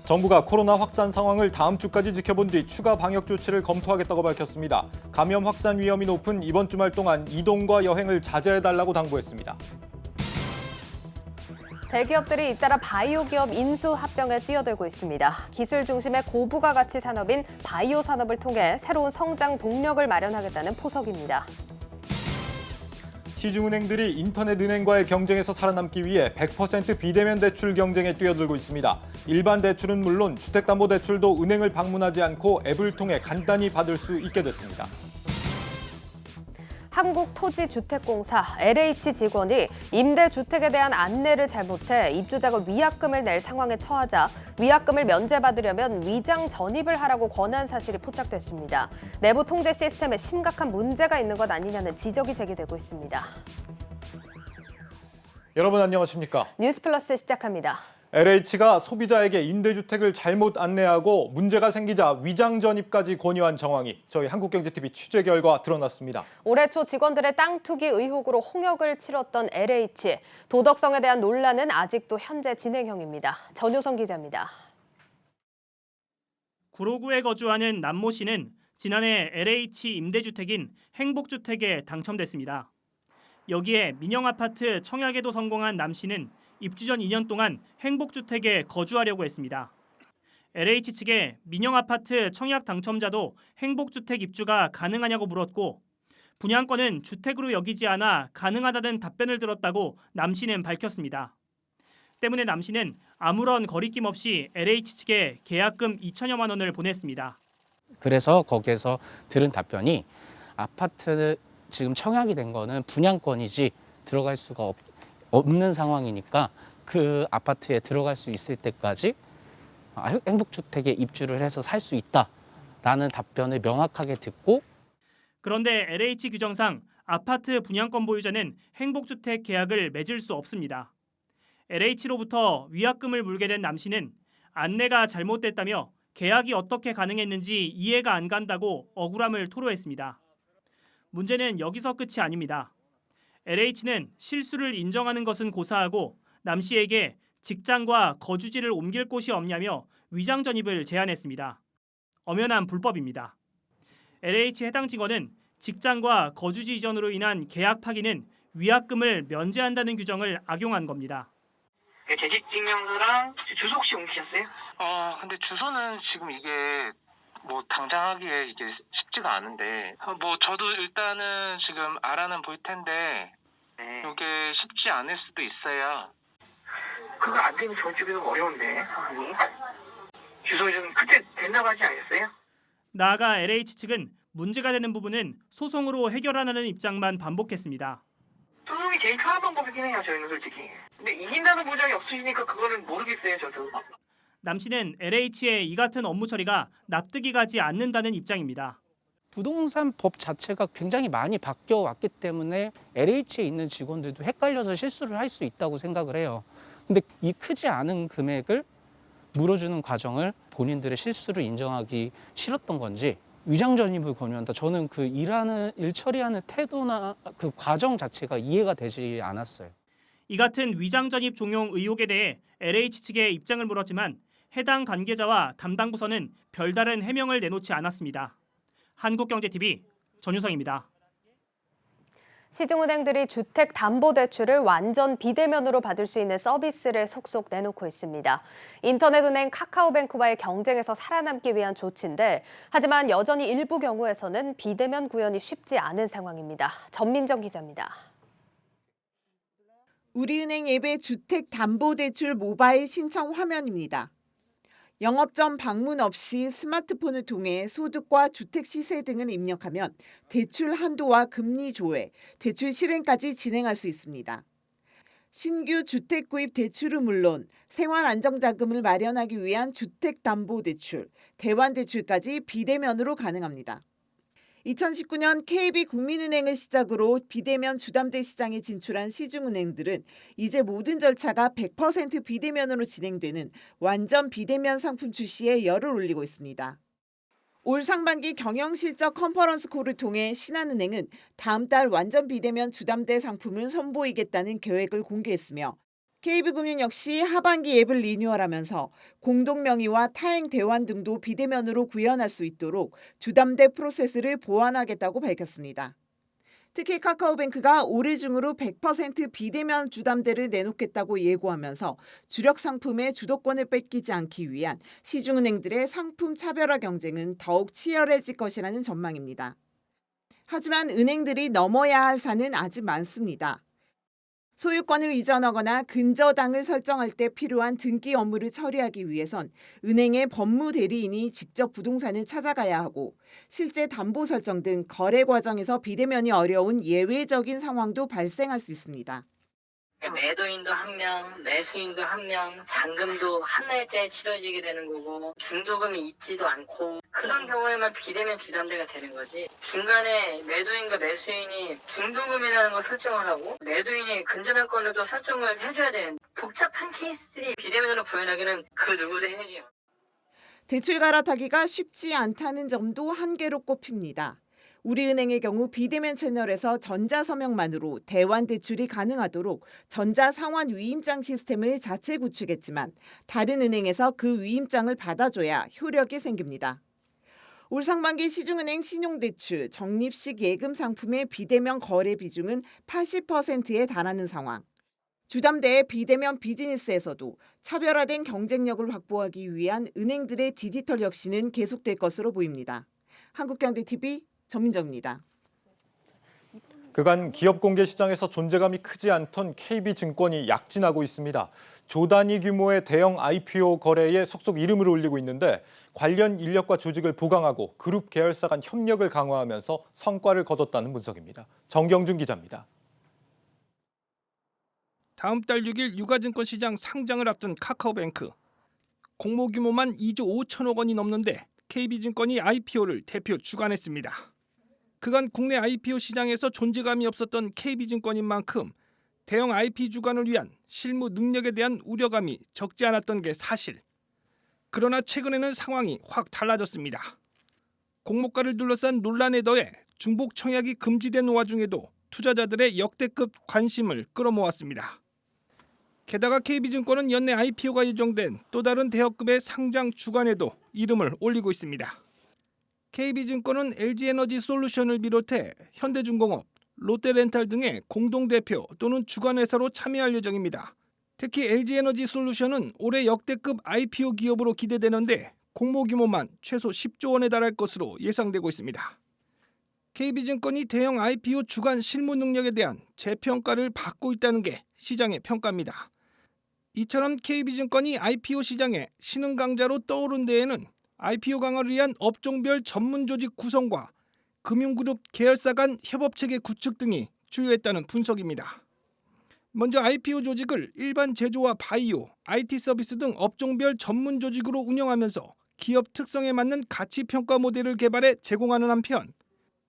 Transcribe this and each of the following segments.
정부가 코로나 확산 상황을 다음 주까지 지켜본 뒤 추가 방역 조치를 검토하겠다고 밝혔습니다. 감염 확산 위험이 높은 이번 주말 동안 이동과 여행을 자제해달라고 당부했습니다. 대기업들이 잇따라 바이오 기업 인수 합병에 뛰어들고 있습니다. 기술 중심의 고부가 가치 산업인 바이오 산업을 통해 새로운 성장 동력을 마련하겠다는 포석입니다. 시중은행들이 인터넷 은행과의 경쟁에서 살아남기 위해 100% 비대면 대출 경쟁에 뛰어들고 있습니다. 일반 대출은 물론 주택담보대출도 은행을 방문하지 않고 앱을 통해 간단히 받을 수 있게 됐습니다. 한국토지주택공사 LH 직원이 임대주택에 대한 안내를 잘못해 입주자가 위약금을 낼 상황에 처하자 위약금을 면제받으려면 위장 전입을 하라고 권한 사실이 포착됐습니다. 내부 통제 시스템에 심각한 문제가 있는 것 아니냐는 지적이 제기되고 있습니다. 여러분 안녕하십니까? 뉴스플러스 시작합니다. LH가 소비자에게 임대주택을 잘못 안내하고 문제가 생기자 위장 전입까지 권유한 정황이 저희 한국경제TV 취재 결과 드러났습니다. 올해 초 직원들의 땅 투기 의혹으로 홍역을 치렀던 LH. 도덕성에 대한 논란은 아직도 현재 진행형입니다. 전효성 기자입니다. 구로구에 거주하는 남모 씨는 지난해 LH 임대주택인 행복주택에 당첨됐습니다. 여기에 민영아파트 청약에도 성공한 남 씨는 입주 전 2년 동안 행복주택에 거주하려고 했습니다. LH 측에 민영아파트 청약 당첨자도 행복주택 입주가 가능하냐고 물었고 분양권은 주택으로 여기지 않아 가능하다는 답변을 들었다고 남 씨는 밝혔습니다. 때문에 남 씨는 아무런 거리낌 없이 LH 측에 계약금 2천여만 원을 보냈습니다. 그래서 거기에서 들은 답변이 아파트 지금 청약이 된 거는 분양권이지 들어갈 수가 없는 상황이니까 그 아파트에 들어갈 수 있을 때까지 행복주택에 입주를 해서 살 수 있다라는 답변을 명확하게 듣고 그런데 LH 규정상 아파트 분양권 보유자는 행복주택 계약을 맺을 수 없습니다. LH로부터 위약금을 물게 된 남 씨는 안내가 잘못됐다며 계약이 어떻게 가능했는지 이해가 안 간다고 억울함을 토로했습니다. 문제는 여기서 끝이 아닙니다. LH는 실수를 인정하는 것은 고사하고 남 씨에게 직장과 거주지를 옮길 곳이 없냐며 위장 전입을 제안했습니다. 엄연한 불법입니다. LH 해당 직원은 직장과 거주지 이전으로 인한 계약 파기는 위약금을 면제한다는 규정을 악용한 겁니다. 재직증명서랑 주소 혹시 옮기셨어요? 근데 주소는 지금 이게 뭐 당장 하기에 이게 쉽지가 않은데 뭐 저도 일단은 지금 알아는 볼 텐데 네. 이게 쉽지 않을 수도 있어요. 그거 안 되면 저번 주에 어려운데 상황이. 주소 좀 그때 된다고 하지 않았어요? 나아가 LH 측은 문제가 되는 부분은 소송으로 해결하라는 입장만 반복했습니다. 소송이 제일 편한 방법이긴 해요, 저희는 솔직히. 근데 이긴다는 보장이 없으시니까 그거는 모르겠어요, 저도. 남 씨는 LH의 이 같은 업무 처리가 납득이 가지 않는다는 입장입니다. 부동산 법 자체가 굉장히 많이 바뀌어 왔기 때문에 LH에 있는 직원들도 헷갈려서 실수를 할 수 있다고 생각을 해요. 근데 이 크지 않은 금액을 물어주는 과정을 본인들의 실수를 인정하기 싫었던 건지 위장 전입을 권유한다. 저는 그 일 처리하는 태도나 그 과정 자체가 이해가 되지 않았어요. 이 같은 위장 전입 종용 의혹에 대해 LH 측에 입장을 물었지만 해당 관계자와 담당 부서는 별다른 해명을 내놓지 않았습니다. 한국경제TV 전유성입니다. 시중은행들이 주택담보대출을 완전 비대면으로 받을 수 있는 서비스를 속속 내놓고 있습니다. 인터넷은행 카카오뱅크와의 경쟁에서 살아남기 위한 조치인데 하지만 여전히 일부 경우에서는 비대면 구현이 쉽지 않은 상황입니다. 전민정 기자입니다. 우리은행 앱의 주택담보대출 모바일 신청 화면입니다. 영업점 방문 없이 스마트폰을 통해 소득과 주택 시세 등을 입력하면 대출 한도와 금리 조회, 대출 실행까지 진행할 수 있습니다. 신규 주택 구입 대출은 물론 생활 안정자금을 마련하기 위한 주택담보대출, 대환대출까지 비대면으로 가능합니다. 2019년 KB국민은행을 시작으로 비대면 주담대 시장에 진출한 시중은행들은 이제 모든 절차가 100% 비대면으로 진행되는 완전 비대면 상품 출시에 열을 올리고 있습니다. 올 상반기 경영실적 컨퍼런스 콜을 통해 신한은행은 다음 달 완전 비대면 주담대 상품을 선보이겠다는 계획을 공개했으며 KB금융 역시 하반기 앱을 리뉴얼하면서 공동명의와 타행 대환 등도 비대면으로 구현할 수 있도록 주담대 프로세스를 보완하겠다고 밝혔습니다. 특히 카카오뱅크가 올해 중으로 100% 비대면 주담대를 내놓겠다고 예고하면서 주력 상품의 주도권을 뺏기지 않기 위한 시중은행들의 상품 차별화 경쟁은 더욱 치열해질 것이라는 전망입니다. 하지만 은행들이 넘어야 할 산은 아직 많습니다. 소유권을 이전하거나 근저당을 설정할 때 필요한 등기 업무를 처리하기 위해선 은행의 법무 대리인이 직접 부동산을 찾아가야 하고 실제 담보 설정 등 거래 과정에서 비대면이 어려운 예외적인 상황도 발생할 수 있습니다. 매도인도 한 명, 매수인도 한 명, 잔금도 한 날짜에 치러지게 되는 거고 중도금이 있지도 않고 그런 경우에만 비대면 주담대가 되는 거지. 중간에 매도인과 매수인이 중도금이라는 걸 설정을 하고 매도인이 근저당권을 설정을 해줘야 되는 복잡한 케이스들이 비대면으로 구현하기는 그 누구도 해야지. 대출 갈아타기가 쉽지 않다는 점도 한계로 꼽힙니다. 우리은행의 경우 비대면 채널에서 전자서명만으로 대환 대출이 가능하도록 전자상환 위임장 시스템을 자체 구축했지만 다른 은행에서 그 위임장을 받아줘야 효력이 생깁니다. 올 상반기 시중은행 신용대출, 적립식 예금 상품의 비대면 거래 비중은 80%에 달하는 상황. 주담대의 비대면 비즈니스에서도 차별화된 경쟁력을 확보하기 위한 은행들의 디지털 혁신은 계속될 것으로 보입니다. 한국경제TV 전민정입니다. 그간 기업 공개 시장에서 존재감이 크지 않던 KB증권이 약진하고 있습니다. 조 단위 규모의 대형 IPO 거래에 속속 이름을 올리고 있는데 관련 인력과 조직을 보강하고 그룹 계열사 간 협력을 강화하면서 성과를 거뒀다는 분석입니다. 정경준 기자입니다. 다음 달 6일 유가증권 시장 상장을 앞둔 카카오뱅크. 공모 규모만 2조 5천억 원이 넘는데 KB증권이 IPO를 대표 주관했습니다. 그간 국내 IPO 시장에서 존재감이 없었던 KB증권인 만큼 대형 IP 주관을 위한 실무 능력에 대한 우려감이 적지 않았던 게 사실. 그러나 최근에는 상황이 확 달라졌습니다. 공모가를 둘러싼 논란에 더해 중복 청약이 금지된 와중에도 투자자들의 역대급 관심을 끌어모았습니다. 게다가 KB증권은 연내 IPO가 예정된 또 다른 대여급의 상장 주관에도 이름을 올리고 있습니다. KB증권은 LG에너지솔루션을 비롯해 현대중공업, 롯데렌탈 등의 공동대표 또는 주관회사로 참여할 예정입니다. 특히 LG에너지솔루션은 올해 역대급 IPO 기업으로 기대되는데 공모 규모만 최소 10조 원에 달할 것으로 예상되고 있습니다. KB증권이 대형 IPO 주관 실무 능력에 대한 재평가를 받고 있다는 게 시장의 평가입니다. 이처럼 KB증권이 IPO 시장에 신흥 강자로 떠오른 데에는 IPO 강화를 위한 업종별 전문 조직 구성과 금융그룹 계열사 간 협업체계 구축 등이 주요했다는 분석입니다. 먼저 IPO 조직을 일반 제조와 바이오, IT 서비스 등 업종별 전문 조직으로 운영하면서 기업 특성에 맞는 가치 평가 모델을 개발해 제공하는 한편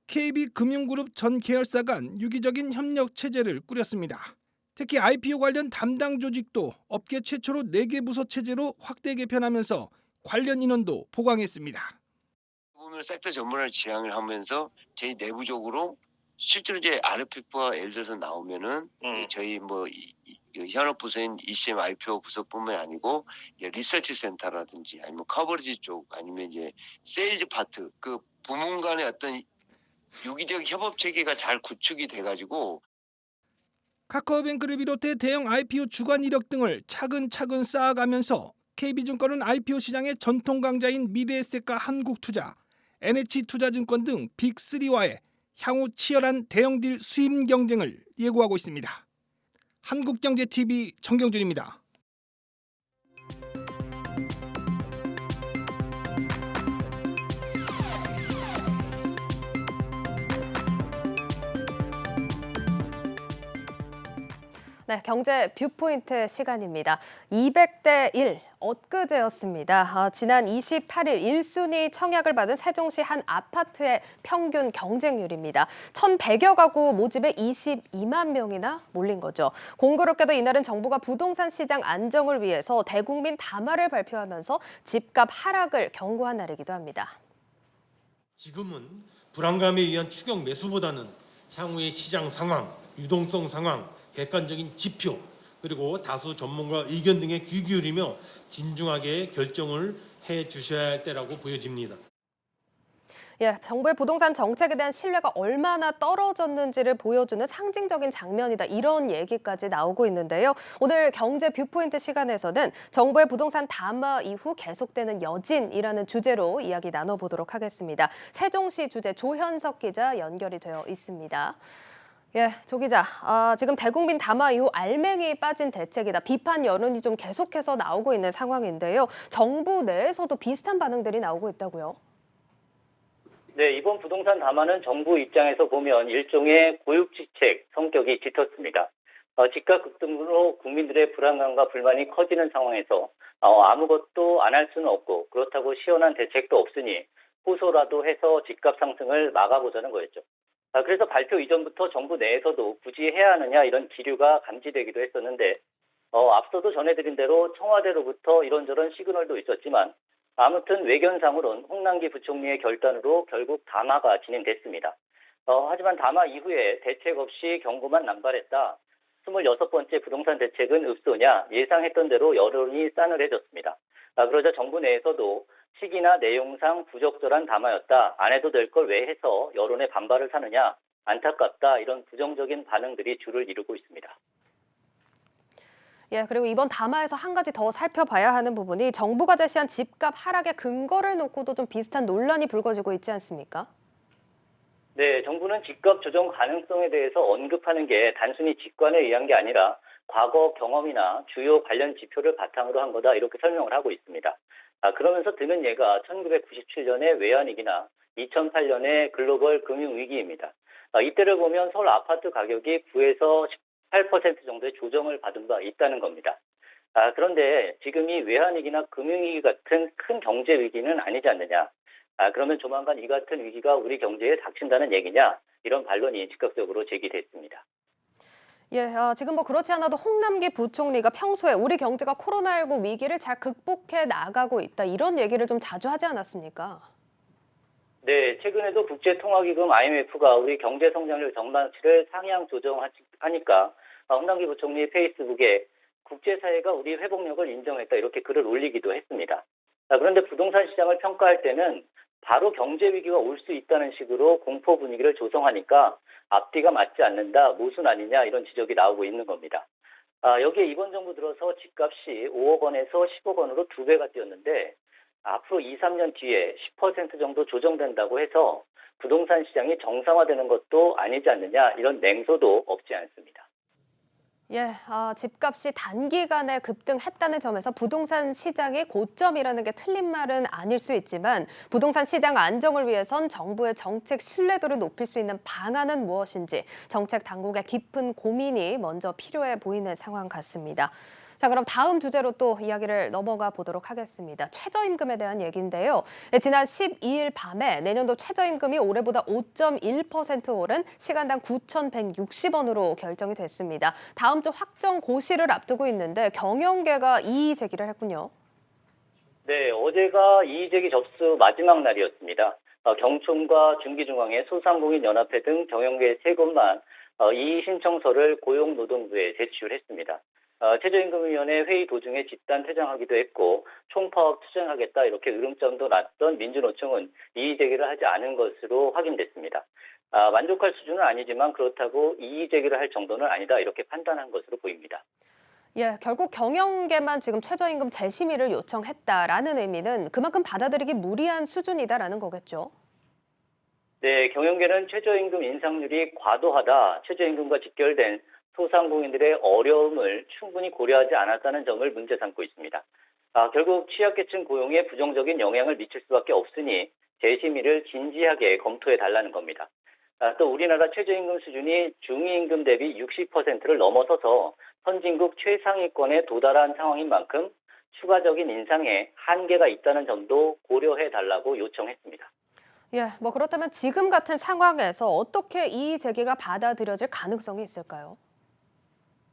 KB금융그룹 전 계열사 간 유기적인 협력 체제를 꾸렸습니다. 특히 IPO 관련 담당 조직도 업계 최초로 4개 부서 체제로 확대 개편하면서 관련 인원도 보강했습니다. 보면 섹터 전문화를 지향을 하면서 저희 내부적으로 실제로 이제 RFP가 예를 들어서 나오면은 저희 현업 부서인 ECM IPO 부서뿐만 아니고 리서치 센터라든지 아니면 커버리지 쪽 아니면 이제 세일즈 파트 그 부문 간의 어떤 유기적 협업 체계가 잘 구축이 돼가지고 카카오뱅크를 비롯해 대형 IPO 주관 이력 등을 차근차근 쌓아가면서 KB증권은 IPO 시장의 전통 강자인 미래에셋과 한국투자, NH투자증권 등 빅3와의 향후 치열한 대형 딜 수임 경쟁을 예고하고 있습니다. 한국경제TV 정경준입니다. 네, 경제 뷰포인트 시간입니다. 200대 1, 엊그제였습니다. 지난 28일 1순위 청약을 받은 세종시 한 아파트의 평균 경쟁률입니다. 1,100여 가구 모집에 22만 명이나 몰린 거죠. 공교롭게도 이날은 정부가 부동산 시장 안정을 위해서 대국민 담화를 발표하면서 집값 하락을 경고한 날이기도 합니다. 지금은 불안감에 의한 추격 매수보다는 향후의 시장 상황, 유동성 상황, 객관적인 지표, 그리고 다수 전문가 의견 등에 귀 기울이며 진중하게 결정을 해 주셔야 할 때라고 보여집니다. 예, 정부의 부동산 정책에 대한 신뢰가 얼마나 떨어졌는지를 보여주는 상징적인 장면이다. 이런 얘기까지 나오고 있는데요. 오늘 경제 뷰포인트 시간에서는 정부의 부동산 담화 이후 계속되는 여진이라는 주제로 이야기 나눠보도록 하겠습니다. 세종시 주재 조현석 기자 연결이 되어 있습니다. 예, 조 기자, 지금 대국민 담화 이후 알맹이 빠진 대책이다. 비판 여론이 좀 계속해서 나오고 있는 상황인데요. 정부 내에서도 비슷한 반응들이 나오고 있다고요? 네, 이번 부동산 담화는 정부 입장에서 보면 일종의 고육지책 성격이 짙었습니다. 집값 급등으로 국민들의 불안감과 불만이 커지는 상황에서 아무것도 안 할 수는 없고 그렇다고 시원한 대책도 없으니 호소라도 해서 집값 상승을 막아보자는 거였죠. 그래서 발표 이전부터 정부 내에서도 굳이 해야 하느냐 이런 기류가 감지되기도 했었는데 앞서도 전해드린 대로 청와대로부터 이런저런 시그널도 있었지만 아무튼 외견상으론 홍남기 부총리의 결단으로 결국 담화가 진행됐습니다. 하지만 담화 이후에 대책 없이 경고만 남발했다. 26번째 부동산 대책은 읍소냐 예상했던 대로 여론이 싸늘해졌습니다. 그러자 정부 내에서도 시기나 내용상 부적절한 담화였다. 안 해도 될 걸 왜 해서 여론의 반발을 사느냐. 안타깝다. 이런 부정적인 반응들이 주를 이루고 있습니다. 예, 그리고 이번 담화에서 한 가지 더 살펴봐야 하는 부분이 정부가 제시한 집값 하락의 근거를 놓고도 좀 비슷한 논란이 불거지고 있지 않습니까? 네, 정부는 집값 조정 가능성에 대해서 언급하는 게 단순히 직관에 의한 게 아니라 과거 경험이나 주요 관련 지표를 바탕으로 한 거다 이렇게 설명을 하고 있습니다. 그러면서 드는 예가 1997년의 외환위기나 2008년의 글로벌 금융위기입니다. 이때를 보면 서울 아파트 가격이 9에서 18% 정도의 조정을 받은 바 있다는 겁니다. 그런데 지금이 외환위기나 금융위기 같은 큰 경제 위기는 아니지 않느냐. 그러면 조만간 이 같은 위기가 우리 경제에 닥친다는 얘기냐. 이런 반론이 즉각적으로 제기됐습니다. 예, 지금 뭐 그렇지 않아도 홍남기 부총리가 평소에 우리 경제가 코로나19 위기를 잘 극복해 나가고 있다. 이런 얘기를 좀 자주 하지 않았습니까? 네, 최근에도 국제통화기금 IMF가 우리 경제 성장률 전망치를 상향 조정하니까 홍남기 부총리 페이스북에 국제사회가 우리 회복력을 인정했다 이렇게 글을 올리기도 했습니다. 그런데 부동산 시장을 평가할 때는 바로 경제 위기가 올 수 있다는 식으로 공포 분위기를 조성하니까 앞뒤가 맞지 않는다, 모순 아니냐 이런 지적이 나오고 있는 겁니다. 여기에 이번 정부 들어서 집값이 5억 원에서 10억 원으로 2배가 뛰었는데 앞으로 2, 3년 뒤에 10% 정도 조정된다고 해서 부동산 시장이 정상화되는 것도 아니지 않느냐 이런 냉소도 없지 않습니다. 예, 집값이 단기간에 급등했다는 점에서 부동산 시장의 고점이라는 게 틀린 말은 아닐 수 있지만 부동산 시장 안정을 위해선 정부의 정책 신뢰도를 높일 수 있는 방안은 무엇인지 정책 당국의 깊은 고민이 먼저 필요해 보이는 상황 같습니다. 자, 그럼 다음 주제로 또 이야기를 넘어가 보도록 하겠습니다. 최저임금에 대한 얘기인데요. 지난 12일 밤에 내년도 최저임금이 올해보다 5.1% 오른 시간당 9,160원으로 결정이 됐습니다. 다음 주 확정 고시를 앞두고 있는데 경영계가 이의 제기를 했군요. 네, 어제가 이의 제기 접수 마지막 날이었습니다. 경총과 중기중앙회, 소상공인연합회 등 경영계 3곳만 이의 신청서를 고용노동부에 제출했습니다. 최저임금위원회 회의 도중에 집단 퇴장하기도 했고 총파업 투쟁하겠다 이렇게 으름장도 났던 민주노총은 이의 제기를 하지 않은 것으로 확인됐습니다. 만족할 수준은 아니지만 그렇다고 이의 제기를 할 정도는 아니다 이렇게 판단한 것으로 보입니다. 예, 결국 경영계만 지금 최저임금 재심의를 요청했다라는 의미는 그만큼 받아들이기 무리한 수준이다라는 거겠죠? 네, 경영계는 최저임금 인상률이 과도하다, 최저임금과 직결된 소상공인들의 어려움을 충분히 고려하지 않았다는 점을 문제 삼고 있습니다. 결국 취약계층 고용에 부정적인 영향을 미칠 수밖에 없으니 재심의를 진지하게 검토해 달라는 겁니다. 또 우리나라 최저임금 수준이 중위임금 대비 60%를 넘어서서 선진국 최상위권에 도달한 상황인 만큼 추가적인 인상에 한계가 있다는 점도 고려해 달라고 요청했습니다. 예, 뭐 그렇다면 지금 같은 상황에서 어떻게 이의 제기가 받아들여질 가능성이 있을까요?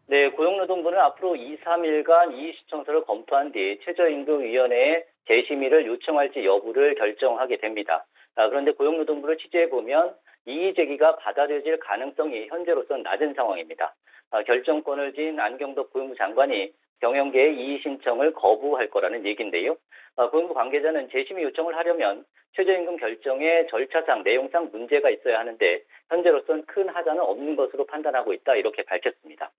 네, 고용노동부는 앞으로 2, 3일간 이의 신청서를 검토한 뒤 최저임금위원회에 재심의를 요청할지 여부를 결정하게 됩니다. 그런데 고용노동부를 취재해보면 이의 제기가 받아들여질 가능성이 현재로서는 낮은 상황입니다. 결정권을 쥔 안경덕 고용부 장관이 경영계의 이의 신청을 거부할 거라는 얘기인데요. 고용부 관계자는 재심의 요청을 하려면 최저임금 결정의 절차상 내용상 문제가 있어야 하는데 현재로선 큰 하자는 없는 것으로 판단하고 있다 이렇게 밝혔습니다.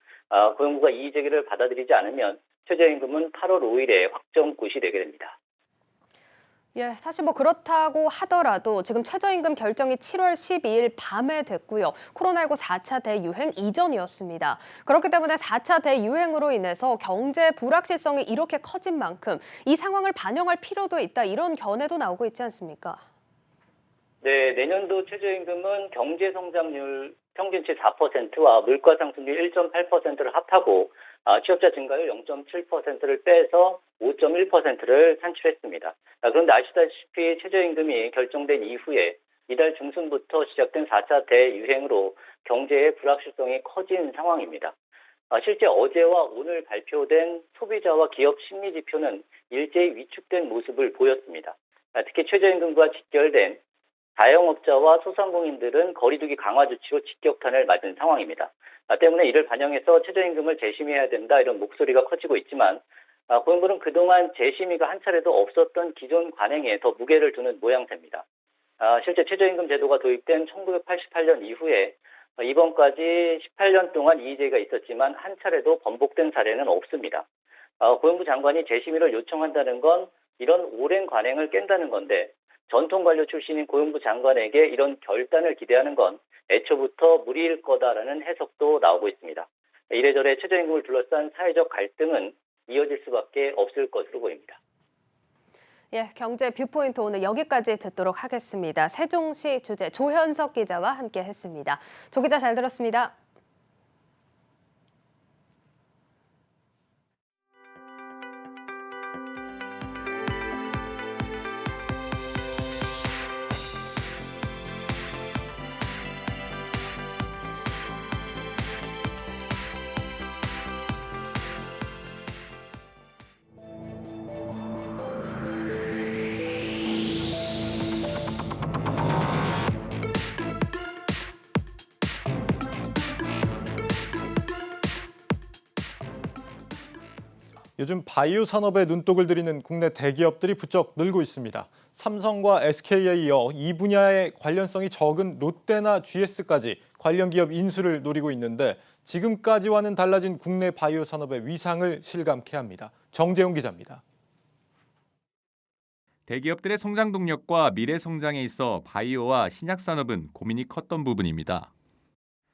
고용부가 이의 제기를 받아들이지 않으면 최저임금은 8월 5일에 확정고시 되게 됩니다. 예, 사실 뭐 그렇다고 하더라도 지금 최저임금 결정이 7월 12일 밤에 됐고요. 코로나19 4차 대유행 이전이었습니다. 그렇기 때문에 4차 대유행으로 인해서 경제 불확실성이 이렇게 커진 만큼 이 상황을 반영할 필요도 있다, 이런 견해도 나오고 있지 않습니까? 네, 내년도 최저임금은 경제 성장률 평균치 4%와 물가 상승률 1.8%를 합하고 취업자 증가율 0.7%를 빼서 5.1%를 산출했습니다. 그런데 아시다시피 최저임금이 결정된 이후에 이달 중순부터 시작된 4차 대유행으로 경제의 불확실성이 커진 상황입니다. 실제 어제와 오늘 발표된 소비자와 기업 심리 지표는 일제히 위축된 모습을 보였습니다. 특히 최저임금과 직결된 자영업자와 소상공인들은 거리두기 강화 조치로 직격탄을 맞은 상황입니다. 때문에 이를 반영해서 최저임금을 재심의해야 된다, 이런 목소리가 커지고 있지만 고용부는 그동안 재심의가 한 차례도 없었던 기존 관행에 더 무게를 두는 모양새입니다. 실제 최저임금 제도가 도입된 1988년 이후에 이번까지 18년 동안 이의제기가 있었지만 한 차례도 번복된 사례는 없습니다. 고용부 장관이 재심의를 요청한다는 건 이런 오랜 관행을 깬다는 건데, 전통관료 출신인 고용부 장관에게 이런 결단을 기대하는 건 애초부터 무리일 거다라는 해석도 나오고 있습니다. 이래저래 최저임금을 둘러싼 사회적 갈등은 이어질 수밖에 없을 것으로 보입니다. 예, 경제 뷰포인트 오늘 여기까지 듣도록 하겠습니다. 세종시 주재 조현석 기자와 함께했습니다. 조 기자 잘 들었습니다. 요즘 바이오 산업에 눈독을 들이는 국내 대기업들이 부쩍 늘고 있습니다. 삼성과 SK에 이어 이 분야의 관련성이 적은 롯데나 GS까지 관련 기업 인수를 노리고 있는데, 지금까지와는 달라진 국내 바이오 산업의 위상을 실감케 합니다. 정재용 기자입니다. 대기업들의 성장 동력과 미래 성장에 있어 바이오와 신약 산업은 고민이 컸던 부분입니다.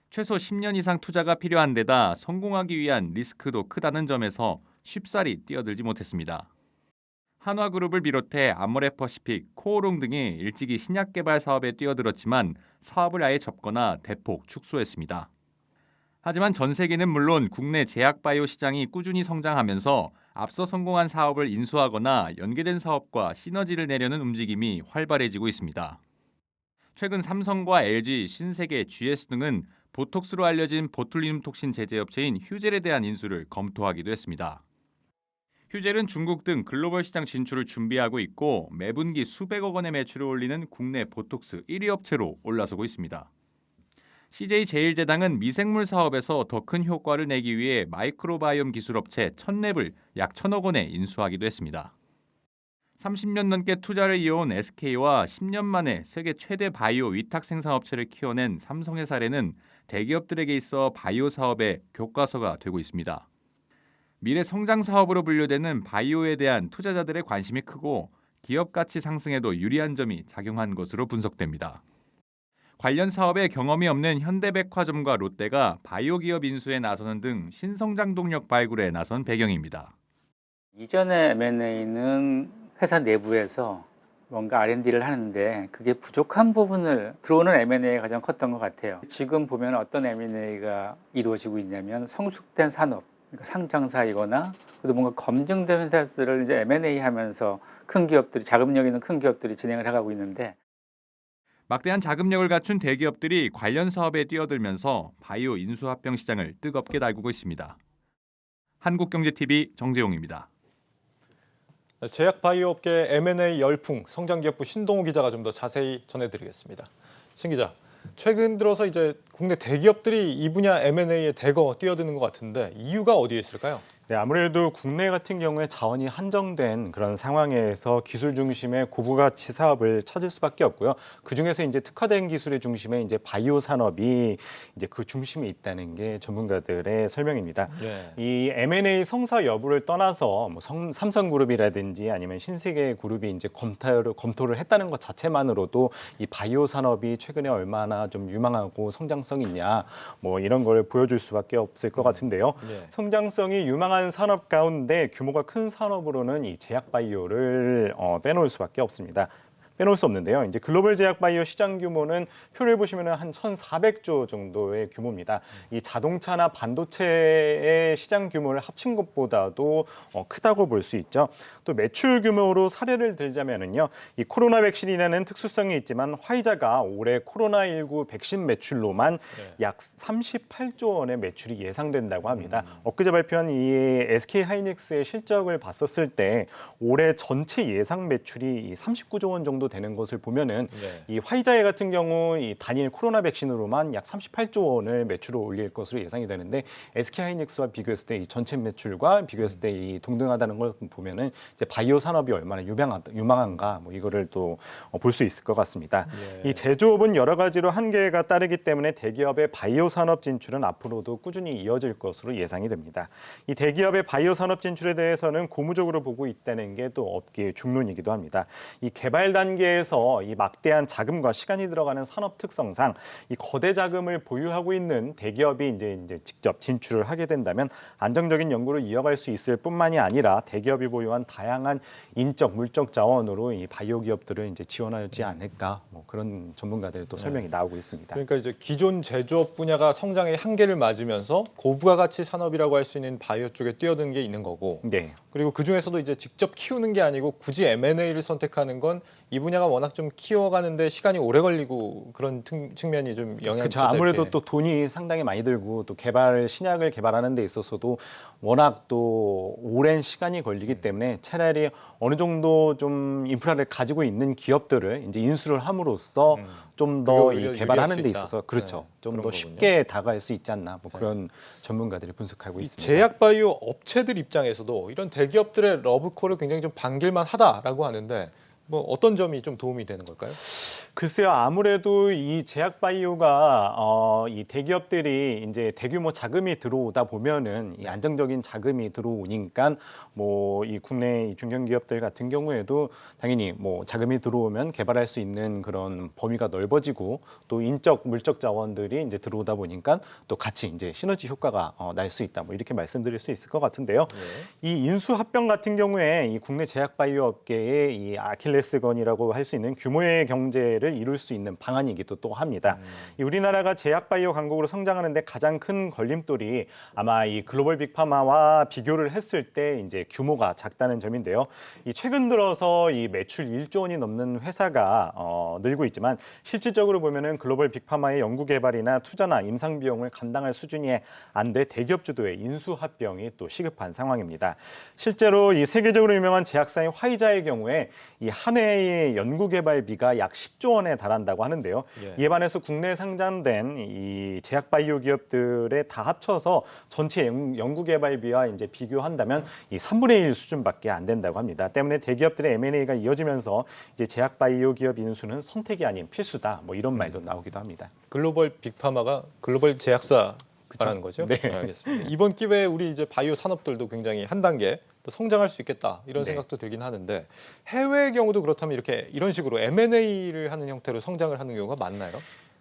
최소 10년 이상 투자가 필요한 데다 성공하기 위한 리스크도 크다는 점에서 쉽사리 뛰어들지 못했습니다. 한화그룹을 비롯해 아모레퍼시픽, 코오롱 등이 일찍이 신약 개발 사업에 뛰어들었지만 사업을 아예 접거나 대폭 축소했습니다. 하지만 전 세계는 물론 국내 제약 바이오 시장이 꾸준히 성장하면서 앞서 성공한 사업을 인수하거나 연계된 사업과 시너지를 내려는 움직임이 활발해지고 있습니다. 최근 삼성과 LG, 신세계, GS 등은 보톡스로 알려진 보툴리눔 톡신 제재업체인 휴젤에 대한 인수를 검토하기도 했습니다. 휴젤은 중국 등 글로벌 시장 진출을 준비하고 있고 매분기 수백억 원의 매출을 올리는 국내 보톡스 1위 업체로 올라서고 있습니다. CJ제일제당은 미생물 사업에서 더 큰 효과를 내기 위해 마이크로바이옴 기술업체 천랩을 약 1,000억 원에 인수하기도 했습니다. 30년 넘게 투자를 이어온 SK와 10년 만에 세계 최대 바이오 위탁 생산업체를 키워낸 삼성의 사례는 대기업들에게 있어 바이오 사업의 교과서가 되고 있습니다. 미래 성장 사업으로 분류되는 바이오에 대한 투자자들의 관심이 크고 기업 가치 상승에도 유리한 점이 작용한 것으로 분석됩니다. 관련 사업에 경험이 없는 현대백화점과 롯데가 바이오 기업 인수에 나서는 등 신성장 동력 발굴에 나선 배경입니다. 이전의 M&A는 회사 내부에서 뭔가 R&D를 하는데 그게 부족한 부분을 들어오는 M&A가 가장 컸던 것 같아요. 지금 보면 어떤 M&A가 이루어지고 있냐면 성숙된 산업, 그러니까 상장사이거나 그래도 뭔가 검증된 회사들을 이제 M&A 하면서 큰 기업들이, 자금력 있는 큰 기업들이 진행을 해가고 있는데, 막대한 자금력을 갖춘 대기업들이 관련 사업에 뛰어들면서 바이오 인수합병 시장을 뜨겁게 달구고 있습니다. 한국경제TV 정재용입니다. 제약 바이오 업계 M&A 열풍, 성장기업부 신동호 기자가 좀 더 자세히 전해드리겠습니다. 신 기자, 최근 들어서 이제 국내 대기업들이 이 분야 M&A에 대거 뛰어드는 것 같은데 이유가 어디에 있을까요? 네, 아무래도 국내 같은 경우에 자원이 한정된 그런 상황에서 기술 중심의 고부가치 사업을 찾을 수밖에 없고요. 그 중에서 이제 특화된 기술의 중심에 이제 바이오 산업이 이제 그 중심에 있다는 게 전문가들의 설명입니다. 이 M&A 성사 여부를 떠나서 뭐 삼성그룹이라든지 아니면 신세계그룹이 이제 검토를 했다는 것 자체만으로도 이 바이오 산업이 최근에 얼마나 좀 유망하고 성장성이 있냐 뭐 이런 걸 보여줄 수밖에 없을 것 같은데요. 성장성이 유망한 산업 가운데 규모가 큰 산업으로는 이 제약 바이오를 빼놓을 수밖에 없습니다. 빼놓을 수 없는데요. 이제 글로벌 제약 바이오 시장 규모는 표를 보시면은 한 1,400조 정도의 규모입니다. 이 자동차나 반도체의 시장 규모를 합친 것보다도 크다고 볼 수 있죠. 또 매출 규모로 사례를 들자면은요. 이 코로나 백신이라는 특수성이 있지만 화이자가 올해 코로나19 백신 매출로만 약 38조 원의 매출이 예상된다고 합니다. 엊그제 발표한 이 SK 하이닉스의 실적을 봤었을 때 올해 전체 예상 매출이 39조 원 정도 되는 것을 보면은 이 화이자 같은 경우 이 단일 코로나 백신으로만 약 38조 원을 매출을 올릴 것으로 예상이 되는데 SK 하이닉스와 비교했을 때 이 전체 매출과 비교했을 때 이 동등하다는 걸 보면은 이제 바이오 산업이 얼마나 유망한가 뭐 이거를 또 볼 수 있을 것 같습니다. 이 제조업은 여러 가지로 한계가 따르기 때문에 대기업의 바이오 산업 진출은 앞으로도 꾸준히 이어질 것으로 예상이 됩니다. 이 대기업의 바이오 산업 진출에 대해서는 고무적으로 보고 있다는 게 또 업계의 중론이기도 합니다. 이 개발 단계에서 이 막대한 자금과 시간이 들어가는 산업 특성상 이 거대 자금을 보유하고 있는 대기업이 이제 직접 진출을 하게 된다면 안정적인 연구를 이어갈 수 있을 뿐만이 아니라 대기업이 보유한 다양한 인적, 물적 자원으로 이 바이오 기업들을 이제 지원하지 않을까 뭐 그런 전문가들의 또 설명이 나오고 있습니다. 그러니까 이제 기존 제조업 분야가 성장의 한계를 맞으면서 고부가가치 산업이라고 할 수 있는 바이오 쪽에 뛰어든 게 있는 거고. 그리고 그 중에서도 이제 직접 키우는 게 아니고 굳이 M&A를 선택하는 건 이 분야가 워낙 좀 키워가는데 시간이 오래 걸리고 그런 측면이 좀 영향이 그렇죠. 아무래도 또 돈이 상당히 많이 들고 또 신약을 개발하는 데 있어서도 워낙 또 오랜 시간이 걸리기 때문에 차라리 어느 정도 좀 인프라를 가지고 있는 기업들을 이제 인수를 함으로써 좀 더 이 개발하는 데 있어서 그렇죠. 좀 더 쉽게 다가갈 수 있지 않나 뭐 그런 전문가들이 분석하고 있습니다. 제약 바이오 업체들 입장에서도 이런 대기업들의 러브콜을 굉장히 좀 반길만 하다라고 하는데 뭐 어떤 점이 좀 도움이 되는 걸까요? 글쎄요, 아무래도 이 제약 바이오가 이 대기업들이 이제 대규모 자금이 들어오다 보면은 이 안정적인 자금이 들어오니까 뭐 이 국내 이 중견기업들 같은 경우에도 당연히 뭐 자금이 들어오면 개발할 수 있는 그런 범위가 넓어지고 또 인적, 물적 자원들이 이제 들어오다 보니까 또 같이 이제 시너지 효과가 날 수 있다. 뭐 이렇게 말씀드릴 수 있을 것 같은데요. 이 인수 합병 같은 경우에 이 국내 제약 바이오 업계의 이 아킬레스건이라고 할 수 있는 규모의 경제를 이룰 수 있는 방안이기도 또 합니다. 이 우리나라가 제약 바이오 강국으로 성장하는데 가장 큰 걸림돌이 아마 이 글로벌 빅파마와 비교를 했을 때 이제 규모가 작다는 점인데요. 이 최근 들어서 이 매출 1조 원이 넘는 회사가 늘고 있지만 실질적으로 보면은 글로벌 빅파마의 연구 개발이나 투자나 임상 비용을 감당할 수준이 안 돼 대기업 주도의 인수 합병이 또 시급한 상황입니다. 실제로 이 세계적으로 유명한 제약사인 화이자의 경우에 이 한 해의 연구 개발비가 약 10조 원에 달한다고 하는데요. 이에 반해서 국내에 상장된 이 제약 바이오 기업들에 다 합쳐서 전체 연구 개발비와 이제 비교한다면 이 3분의 1 수준밖에 안 된다고 합니다. 때문에 대기업들의 M&A가 이어지면서 이제 제약 바이오 기업 인수는 선택이 아닌 필수다. 뭐 이런 말도 나오기도 합니다. 글로벌 빅파마가 글로벌 제약사 말하는 거죠? 네. 알겠습니다. 이번 기회에 우리 이제 바이오 산업들도 굉장히 한 단계 또 성장할 수 있겠다 이런 생각도 들긴 하는데 해외의 경우도 그렇다면 이런 식으로 M&A를 하는 형태로 성장을 하는 경우가 많나요?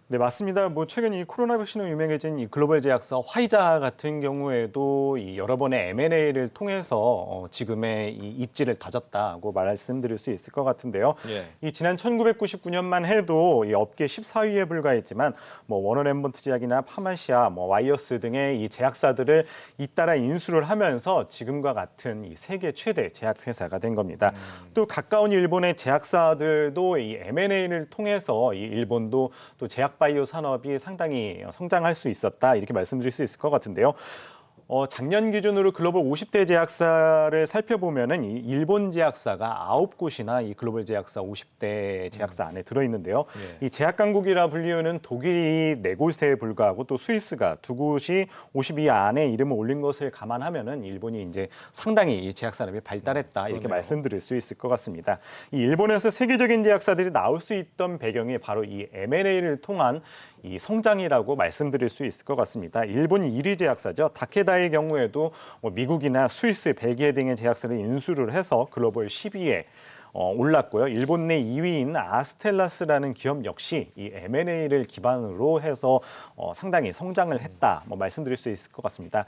네, 맞습니다. 뭐 최근 이 코로나 백신으로 유명해진 이 글로벌 제약사 화이자 같은 경우에도 이 여러 번의 M&A를 통해서 지금의 이 입지를 다졌다고 말씀드릴 수 있을 것 같은데요. 이 지난 1999년만 해도 이 업계 14위에 불과했지만 뭐 워너앤번트 제약이나 파마시아, 뭐 와이어스 등의 이 제약사들을 잇따라 인수를 하면서 지금과 같은 이 세계 최대 제약 회사가 된 겁니다. 또 가까운 일본의 제약사들도 이 M&A를 통해서 이 일본도 또 제약 바이오 산업이 상당히 성장할 수 있었다 이렇게 말씀드릴 수 있을 것 같은데요. 작년 기준으로 글로벌 50대 제약사를 살펴보면은 이 일본 제약사가 9곳이나 이 글로벌 제약사 50대 제약사 안에 들어있는데요. 이 제약 강국이라 불리우는 독일이 4곳에 불과하고 또 스위스가 2곳이 50위 안에 이름을 올린 것을 감안하면은 일본이 이제 상당히 이 제약 산업이 발달했다 이렇게 말씀드릴 수 있을 것 같습니다. 이 일본에서 세계적인 제약사들이 나올 수 있던 배경이 바로 이 M&A를 통한 이 성장이라고 말씀드릴 수 있을 것 같습니다. 일본이 1위 제약사죠. 다케다의 경우에도 미국이나 스위스, 벨기에 등의 제약사를 인수를 해서 글로벌 10위에 올랐고요. 일본 내 2위인 아스텔라스라는 기업 역시 이 M&A를 기반으로 해서 상당히 성장을 했다. 말씀드릴 수 있을 것 같습니다.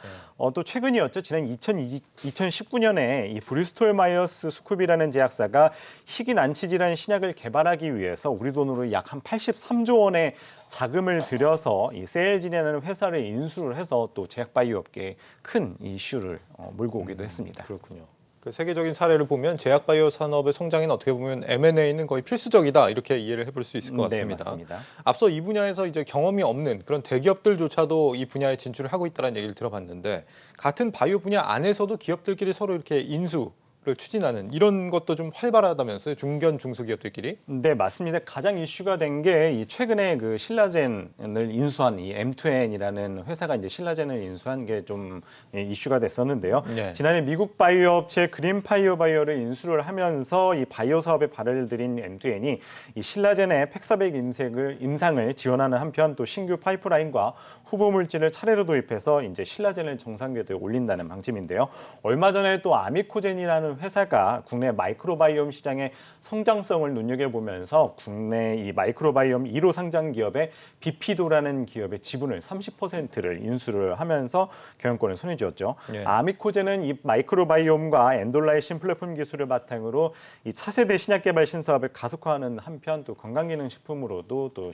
또 최근이었죠. 지난 2019년에 이 브리스톨 마이어스 스쿱이라는 제약사가 희귀 난치 질환 신약을 개발하기 위해서 우리 돈으로 약 한 83조 원의 자금을 들여서 이 셀진이라는 회사를 인수를 해서 또 제약바이오 업계에 큰 이슈를 몰고 오기도 했습니다. 그렇군요. 그 세계적인 사례를 보면 제약바이오 산업의 성장에는 어떻게 보면 M&A는 거의 필수적이다 이렇게 이해를 해볼 수 있을 것 같습니다. 네, 맞습니다. 앞서 이 분야에서 이제 경험이 없는 그런 대기업들조차도 이 분야에 진출을 하고 있다는 얘기를 들어봤는데 같은 바이오 분야 안에서도 기업들끼리 서로 이렇게 인수를 추진하는 이런 것도 좀 활발하다면서요? 중견 중소기업들끼리? 네, 맞습니다. 가장 이슈가 된 게 이 최근에 그 신라젠을 인수한 이 M2N이라는 회사가 이제 신라젠을 인수한 게 좀 이슈가 됐었는데요. 네. 지난해 미국 바이오 업체 그린파이어 바이오를 인수를 하면서 이 바이오 사업에 발을 들인 M2N이 이 신라젠의 팩사백 임상을 지원하는 한편 또 신규 파이프라인과 후보 물질을 차례로 도입해서 이제 신라젠을 정상 궤도에 올린다는 방침인데요. 얼마 전에 또 아미코젠이라는 회사가 국내 마이크로바이옴 시장의 성장성을 눈여겨보면서 국내 이 마이크로바이옴 1호 상장 기업의 비피도라는 기업의 지분을 30%를 인수를 하면서 경영권을 손에 쥐었죠. 아미코젠은 이 마이크로바이옴과 엔돌라이신 플랫폼 기술을 바탕으로 이 차세대 신약 개발 신사업을 가속화하는 한편 또 건강기능식품으로도 또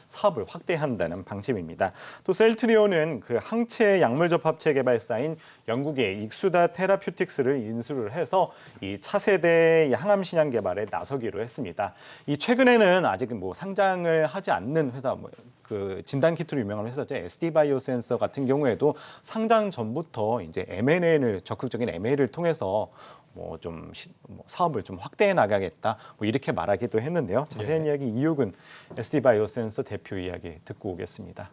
사업을 확대한다는 방침입니다. 또 셀트리온은 그 항체 약물 접합체 개발사인 영국의 익수다 테라퓨틱스를 인수를 해서 이 차세대 항암 신약 개발에 나서기로 했습니다. 이 최근에는 아직 상장을 하지 않는 회사, 그 진단 키트로 유명한 회사죠. SD 바이오센서 같은 경우에도 상장 전부터 이제 M&A를 적극적인 M&A를 통해서 사업을 좀 확대해 나가겠다 이렇게 말하기도 했는데요. 자세한 이야기 이육은 SD 바이오센서 대표 이야기 듣고 오겠습니다.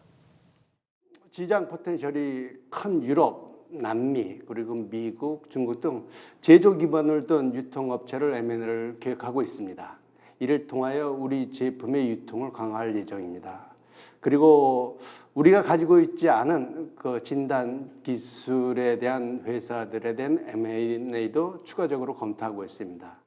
시장 포텐셜이 큰 유럽, 남미, 그리고 미국, 중국 등 제조 기반을 둔 유통업체를 M&A를 계획하고 있습니다. 이를 통하여 우리 제품의 유통을 강화할 예정입니다. 그리고 우리가 가지고 있지 않은 그 진단 기술에 대한 회사들에 대한 M&A도 추가적으로 검토하고 있습니다.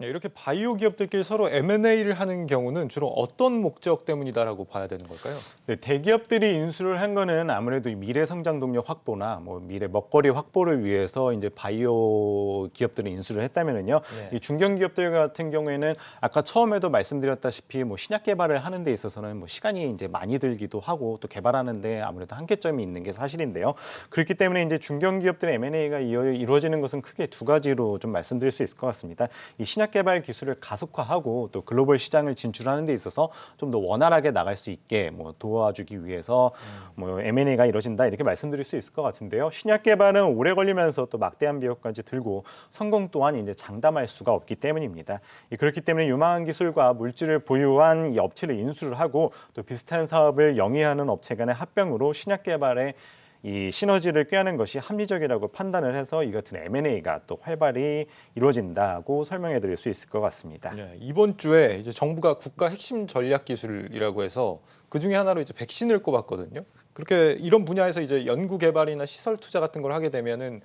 이렇게 바이오 기업들끼리 서로 M&A를 하는 경우는 주로 어떤 목적 때문이다라고 봐야 되는 걸까요? 네, 대기업들이 인수를 한 거는 아무래도 미래 성장 동력 확보나 미래 먹거리 확보를 위해서 이제 바이오 기업들이 인수를 했다면은요. 이 중견 기업들 같은 경우에는 아까 처음에도 말씀드렸다시피 신약 개발을 하는 데 있어서는 시간이 이제 많이 들기도 하고 또 개발하는데 아무래도 한계점이 있는 게 사실인데요. 그렇기 때문에 이제 중견 기업들의 M&A가 이루어지는 것은 크게 두 가지로 좀 말씀드릴 수 있을 것 같습니다. 이 신약 개발 기술을 가속화하고 또 글로벌 시장을 진출하는 데 있어서 좀 더 원활하게 나갈 수 있게 도와주기 위해서 M&A가 이루어진다 이렇게 말씀드릴 수 있을 것 같은데요. 신약 개발은 오래 걸리면서 또 막대한 비용까지 들고 성공 또한 이제 장담할 수가 없기 때문입니다. 그렇기 때문에 유망한 기술과 물질을 보유한 이 업체를 인수를 하고 또 비슷한 사업을 영위하는 업체 간의 합병으로 신약 개발에 이 시너지를 꾀하는 것이 합리적이라고 판단을 해서 이 같은 M&A가 또 활발히 이루어진다고 설명해 드릴 수 있을 것 같습니다. 이번 주에 이제 정부가 국가 핵심 전략 기술이라고 해서 그 중에 하나로 이제 백신을 꼽았거든요. 그렇게 이런 분야에서 이제 연구 개발이나 시설 투자 같은 걸 하게 되면은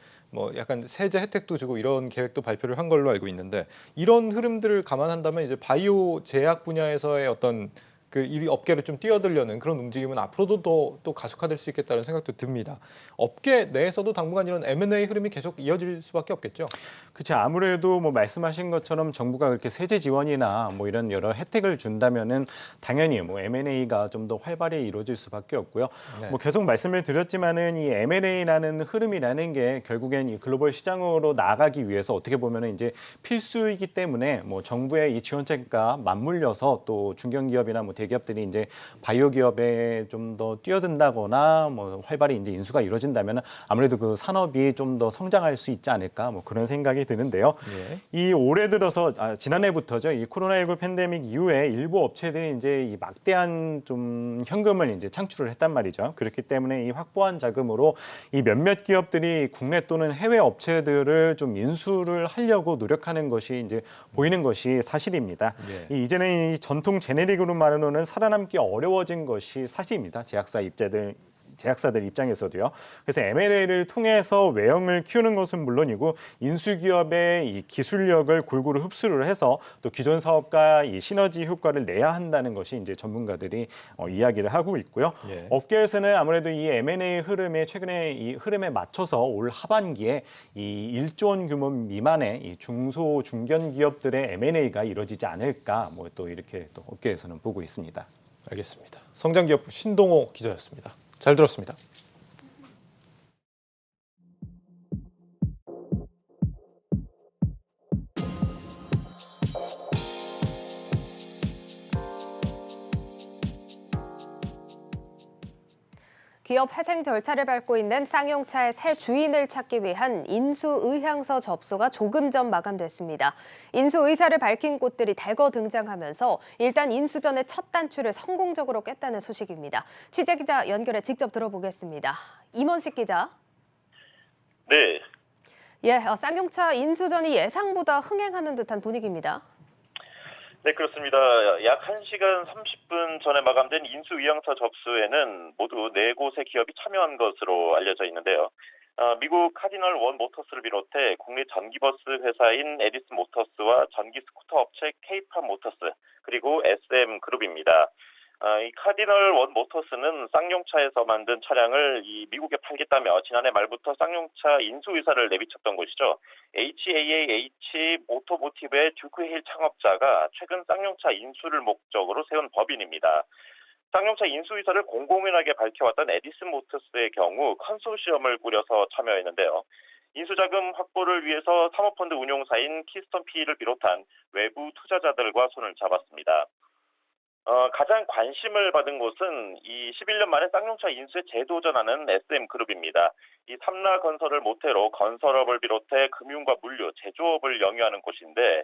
약간 세제 혜택도 주고 이런 계획도 발표를 한 걸로 알고 있는데 이런 흐름들을 감안한다면 이제 바이오 제약 분야에서의 어떤 이 업계를 좀 뛰어들려는 그런 움직임은 앞으로도 또 가속화될 수 있겠다는 생각도 듭니다. 업계 내에서도 당분간 이런 M&A 흐름이 계속 이어질 수밖에 없겠죠. 그렇죠. 아무래도 말씀하신 것처럼 정부가 그렇게 세제 지원이나 이런 여러 혜택을 준다면은 당연히 M&A가 좀 더 활발히 이루어질 수밖에 없고요. 계속 말씀을 드렸지만은 이 M&A라는 흐름이라는 게 결국엔 이 글로벌 시장으로 나아가기 위해서 어떻게 보면은 이제 필수이기 때문에 정부의 이 지원책과 맞물려서 또 중견기업이나 대기업들이 이제 바이오 기업에 좀 더 뛰어든다거나 뭐 활발히 이제 인수가 이루어진다면 아무래도 그 산업이 좀 더 성장할 수 있지 않을까 뭐 그런 생각이 드는데요. 이 올해 들어서 지난해부터죠. 이 코로나19 팬데믹 이후에 일부 업체들이 이제 이 막대한 좀 현금을 이제 창출을 했단 말이죠. 그렇기 때문에 이 확보한 자금으로 이 몇몇 기업들이 국내 또는 해외 업체들을 좀 인수를 하려고 노력하는 것이 이제 보이는 것이 사실입니다. 이제는 이 전통 제네릭으로 말하는 살아남기 어려워진 것이 사실입니다. 제약사들 입장에서도요. 그래서 M&A를 통해서 외형을 키우는 것은 물론이고 인수기업의 이 기술력을 골고루 흡수를 해서 또 기존 사업과 이 시너지 효과를 내야 한다는 것이 이제 전문가들이 이야기를 하고 있고요. 업계에서는 아무래도 이 M&A 흐름에 최근에 이 흐름에 맞춰서 올 하반기에 이 1조 원 규모 미만의 이 중소 중견 기업들의 M&A가 이루어지지 않을까 뭐 또 이렇게 또 업계에서는 보고 있습니다. 알겠습니다. 성장기업부 신동호 기자였습니다. 잘 들었습니다. 기업 회생 절차를 밟고 있는 쌍용차의 새 주인을 찾기 위한 인수 의향서 접수가 조금 전 마감됐습니다. 인수 의사를 밝힌 곳들이 대거 등장하면서 일단 인수 전에 첫 단추를 성공적으로 깼다는 소식입니다. 취재기자 연결해 직접 들어보겠습니다. 임원식 기자. 네. 쌍용차 인수전이 예상보다 흥행하는 듯한 분위기입니다. 네, 그렇습니다. 약 1시간 30분 전에 마감된 인수 의향서 접수에는 모두 4곳의 기업이 참여한 것으로 알려져 있는데요. 미국 카디널 원 모터스를 비롯해 국내 전기버스 회사인 에디슨 모터스와 전기 스쿠터 업체 K-팝 모터스, 그리고 SM 그룹입니다. 이 카디널 원 모터스는 쌍용차에서 만든 차량을 이 미국에 팔겠다며 지난해 말부터 쌍용차 인수 의사를 내비쳤던 곳이죠. HAAH 오토모티브의 듀크 힐 창업자가 최근 쌍용차 인수를 목적으로 세운 법인입니다. 쌍용차 인수 의사를 공공연하게 밝혀왔던 에디슨 모터스의 경우 컨소시엄을 꾸려서 참여했는데요. 인수자금 확보를 위해서 사모펀드 운용사인 키스톤 PE를 비롯한 외부 투자자들과 손을 잡았습니다. 가장 관심을 받은 곳은 이 11년 만에 쌍용차 인수에 재도전하는 SM그룹입니다. 이 삼라건설을 모태로 건설업을 비롯해 금융과 물류, 제조업을 영위하는 곳인데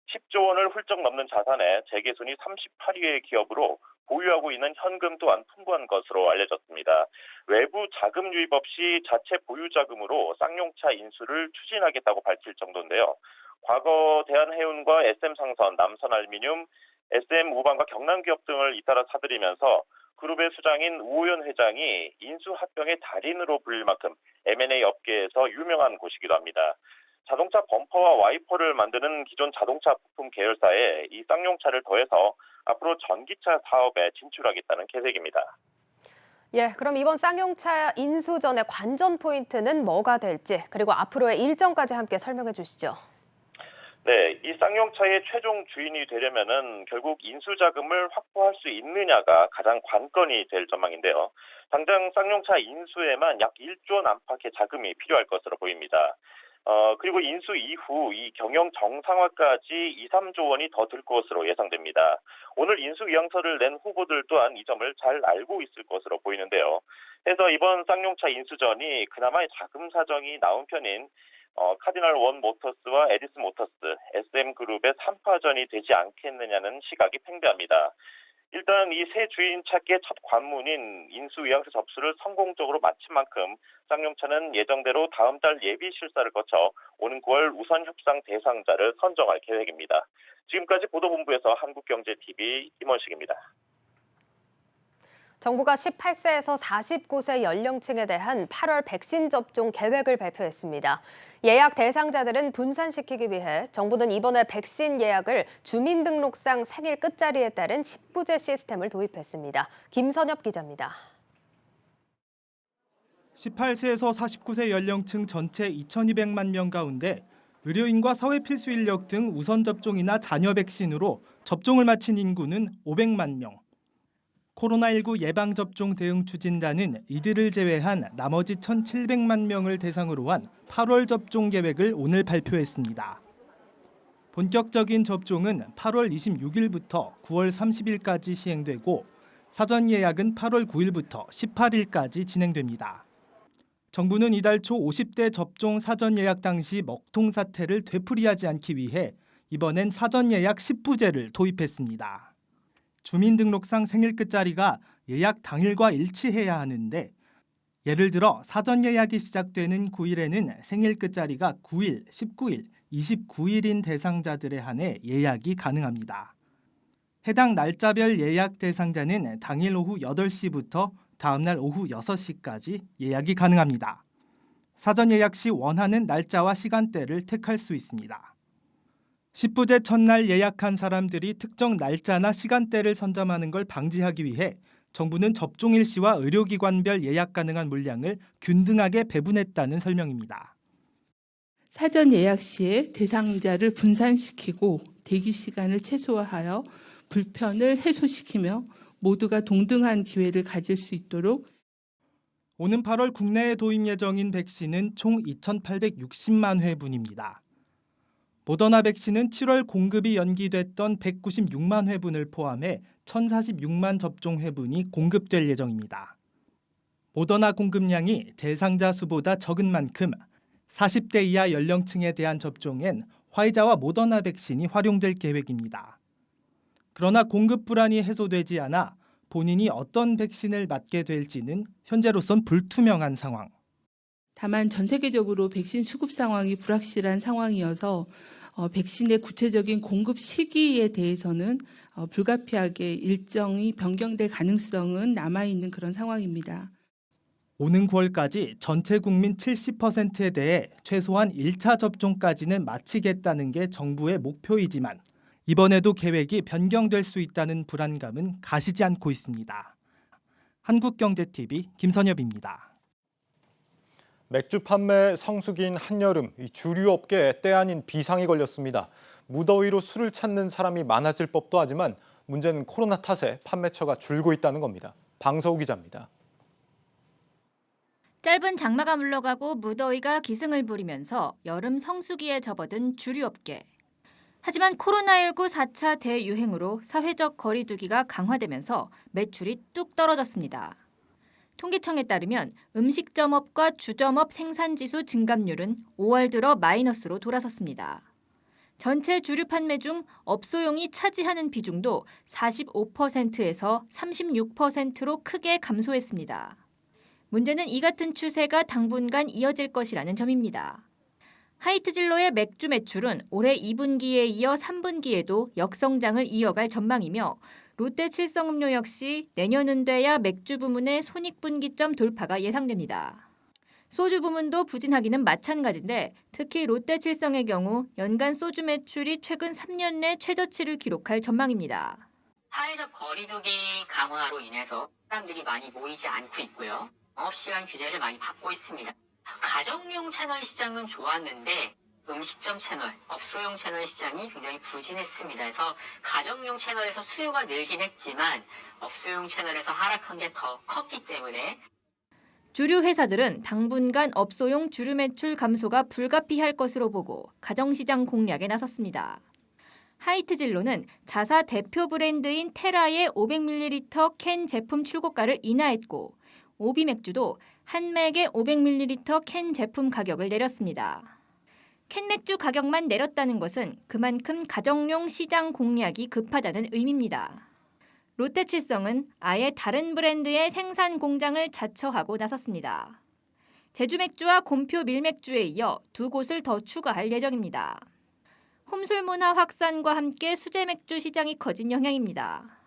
10조 원을 훌쩍 넘는 자산에 재계순위 38위의 기업으로 보유하고 있는 현금 또한 풍부한 것으로 알려졌습니다. 외부 자금 유입 없이 자체 보유 자금으로 쌍용차 인수를 추진하겠다고 밝힐 정도인데요. 과거 대한해운과 SM상선, 남선알미늄, SM 우방과 경남기업 등을 잇따라 사들이면서 그룹의 수장인 우호연 회장이 인수 합병의 달인으로 불릴 만큼 M&A 업계에서 유명한 곳이기도 합니다. 자동차 범퍼와 와이퍼를 만드는 기존 자동차 부품 계열사에 이 쌍용차를 더해서 앞으로 전기차 사업에 진출하겠다는 계획입니다. 그럼 이번 쌍용차 인수전의 관전 포인트는 뭐가 될지, 그리고 앞으로의 일정까지 함께 설명해 주시죠. 네, 이 쌍용차의 최종 주인이 되려면은 결국 인수 자금을 확보할 수 있느냐가 가장 관건이 될 전망인데요. 당장 쌍용차 인수에만 약 1조 원 안팎의 자금이 필요할 것으로 보입니다. 그리고 인수 이후 이 경영 정상화까지 2, 3조 원이 더 들 것으로 예상됩니다. 오늘 인수 의향서를 낸 후보들 또한 이 점을 잘 알고 있을 것으로 보이는데요. 그래서 이번 쌍용차 인수전이 그나마 자금 사정이 나은 편인 카디널 원 모터스와 에디슨 모터스, SM그룹의 3파전이 되지 않겠느냐는 시각이 팽배합니다. 일단 이 새 주인 찾기의 첫 관문인 인수 의향서 접수를 성공적으로 마친 만큼 쌍용차는 예정대로 다음 달 예비 실사를 거쳐 오는 9월 우선 협상 대상자를 선정할 계획입니다. 지금까지 보도본부에서 한국경제TV 임원식입니다. 정부가 18세에서 49세 연령층에 대한 8월 백신 접종 계획을 발표했습니다. 예약 대상자들은 분산시키기 위해 정부는 이번에 백신 예약을 주민등록상 생일 끝자리에 따른 10부제 시스템을 도입했습니다. 김선엽 기자입니다. 18세에서 49세 연령층 전체 2,200만 명 가운데 의료인과 사회필수 인력 등 우선 접종이나 잔여 백신으로 접종을 마친 인구는 500만 명. 코로나19 예방접종 대응 추진단은 이들을 제외한 나머지 1,700만 명을 대상으로 한 8월 접종 계획을 오늘 발표했습니다. 본격적인 접종은 8월 26일부터 9월 30일까지 시행되고 사전 예약은 8월 9일부터 18일까지 진행됩니다. 정부는 이달 초 50대 접종 사전 예약 당시 먹통 사태를 되풀이하지 않기 위해 이번엔 사전 예약 10부제를 도입했습니다. 주민등록상 생일 끝자리가 예약 당일과 일치해야 하는데 예를 들어 사전 예약이 시작되는 9일에는 생일 끝자리가 9일, 19일, 29일인 대상자들에 한해 예약이 가능합니다. 해당 날짜별 예약 대상자는 당일 오후 8시부터 다음날 오후 6시까지 예약이 가능합니다. 사전 예약 시 원하는 날짜와 시간대를 택할 수 있습니다. 10부제 첫날 예약한 사람들이 특정 날짜나 시간대를 선점하는 걸 방지하기 위해 정부는 접종일 시와 의료기관별 예약 가능한 물량을 균등하게 배분했다는 설명입니다. 사전 예약 시에 대상자를 분산시키고 대기 시간을 최소화하여 불편을 해소시키며 모두가 동등한 기회를 가질 수 있도록 오는 8월 국내에 도입 예정인 백신은 총 2,860만 회분입니다. 모더나 백신은 7월 공급이 연기됐던 196만 회분을 포함해 1,046만 접종 회분이 공급될 예정입니다. 모더나 공급량이 대상자 수보다 적은 만큼 40대 이하 연령층에 대한 접종엔 화이자와 모더나 백신이 활용될 계획입니다. 그러나 공급 불안이 해소되지 않아 본인이 어떤 백신을 맞게 될지는 현재로선 불투명한 상황. 다만 전 세계적으로 백신 수급 상황이 불확실한 상황이어서 백신의 구체적인 공급 시기에 대해서는 불가피하게 일정이 변경될 가능성은 남아있는 그런 상황입니다. 오는 9월까지 전체 국민 70%에 대해 최소한 1차 접종까지는 마치겠다는 게 정부의 목표이지만 이번에도 계획이 변경될 수 있다는 불안감은 가시지 않고 있습니다. 한국경제TV 김선엽입니다. 맥주 판매 성수기인 한여름, 주류 업계에 때 아닌 비상이 걸렸습니다. 무더위로 술을 찾는 사람이 많아질 법도 하지만 문제는 코로나 탓에 판매처가 줄고 있다는 겁니다. 방서우 기자입니다. 짧은 장마가 물러가고 무더위가 기승을 부리면서 여름 성수기에 접어든 주류업계. 하지만 코로나19 4차 대유행으로 사회적 거리 두기가 강화되면서 매출이 뚝 떨어졌습니다. 통계청에 따르면 음식점업과 주점업 생산지수 증감률은 5월 들어 마이너스로 돌아섰습니다. 전체 주류 판매 중 업소용이 차지하는 비중도 45%에서 36%로 크게 감소했습니다. 문제는 이 같은 추세가 당분간 이어질 것이라는 점입니다. 하이트진로의 맥주 매출은 올해 2분기에 이어 3분기에도 역성장을 이어갈 전망이며 롯데칠성음료 역시 내년은 돼야 맥주 부문의 손익분기점 돌파가 예상됩니다. 소주 부문도 부진하기는 마찬가지인데 특히 롯데칠성의 경우 연간 소주 매출이 최근 3년 내 최저치를 기록할 전망입니다. 사회적 거리두기 강화로 인해서 사람들이 많이 모이지 않고 있고요. 영업시간 규제를 많이 받고 있습니다. 가정용 채널 시장은 좋았는데 음식점 채널, 업소용 채널 시장이 굉장히 부진했습니다. 그래서 가정용 채널에서 수요가 늘긴 했지만 업소용 채널에서 하락한 게 더 컸기 때문에 주류 회사들은 당분간 업소용 주류 매출 감소가 불가피할 것으로 보고 가정시장 공략에 나섰습니다. 하이트진로는 자사 대표 브랜드인 테라의 500ml 캔 제품 출고가를 인하했고 오비맥주도 한 맥에 500ml 캔 제품 가격을 내렸습니다. 캔맥주 가격만 내렸다는 것은 그만큼 가정용 시장 공략이 급하다는 의미입니다. 롯데칠성은 아예 다른 브랜드의 생산 공장을 자처하고 나섰습니다. 제주맥주와 곰표 밀맥주에 이어 두 곳을 더 추가할 예정입니다. 홈술 문화 확산과 함께 수제맥주 시장이 커진 영향입니다.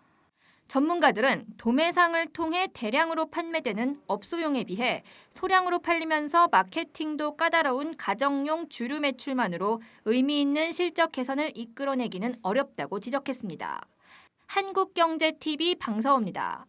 전문가들은 도매상을 통해 대량으로 판매되는 업소용에 비해 소량으로 팔리면서 마케팅도 까다로운 가정용 주류 매출만으로 의미 있는 실적 개선을 이끌어내기는 어렵다고 지적했습니다. 한국경제TV 방서우입니다.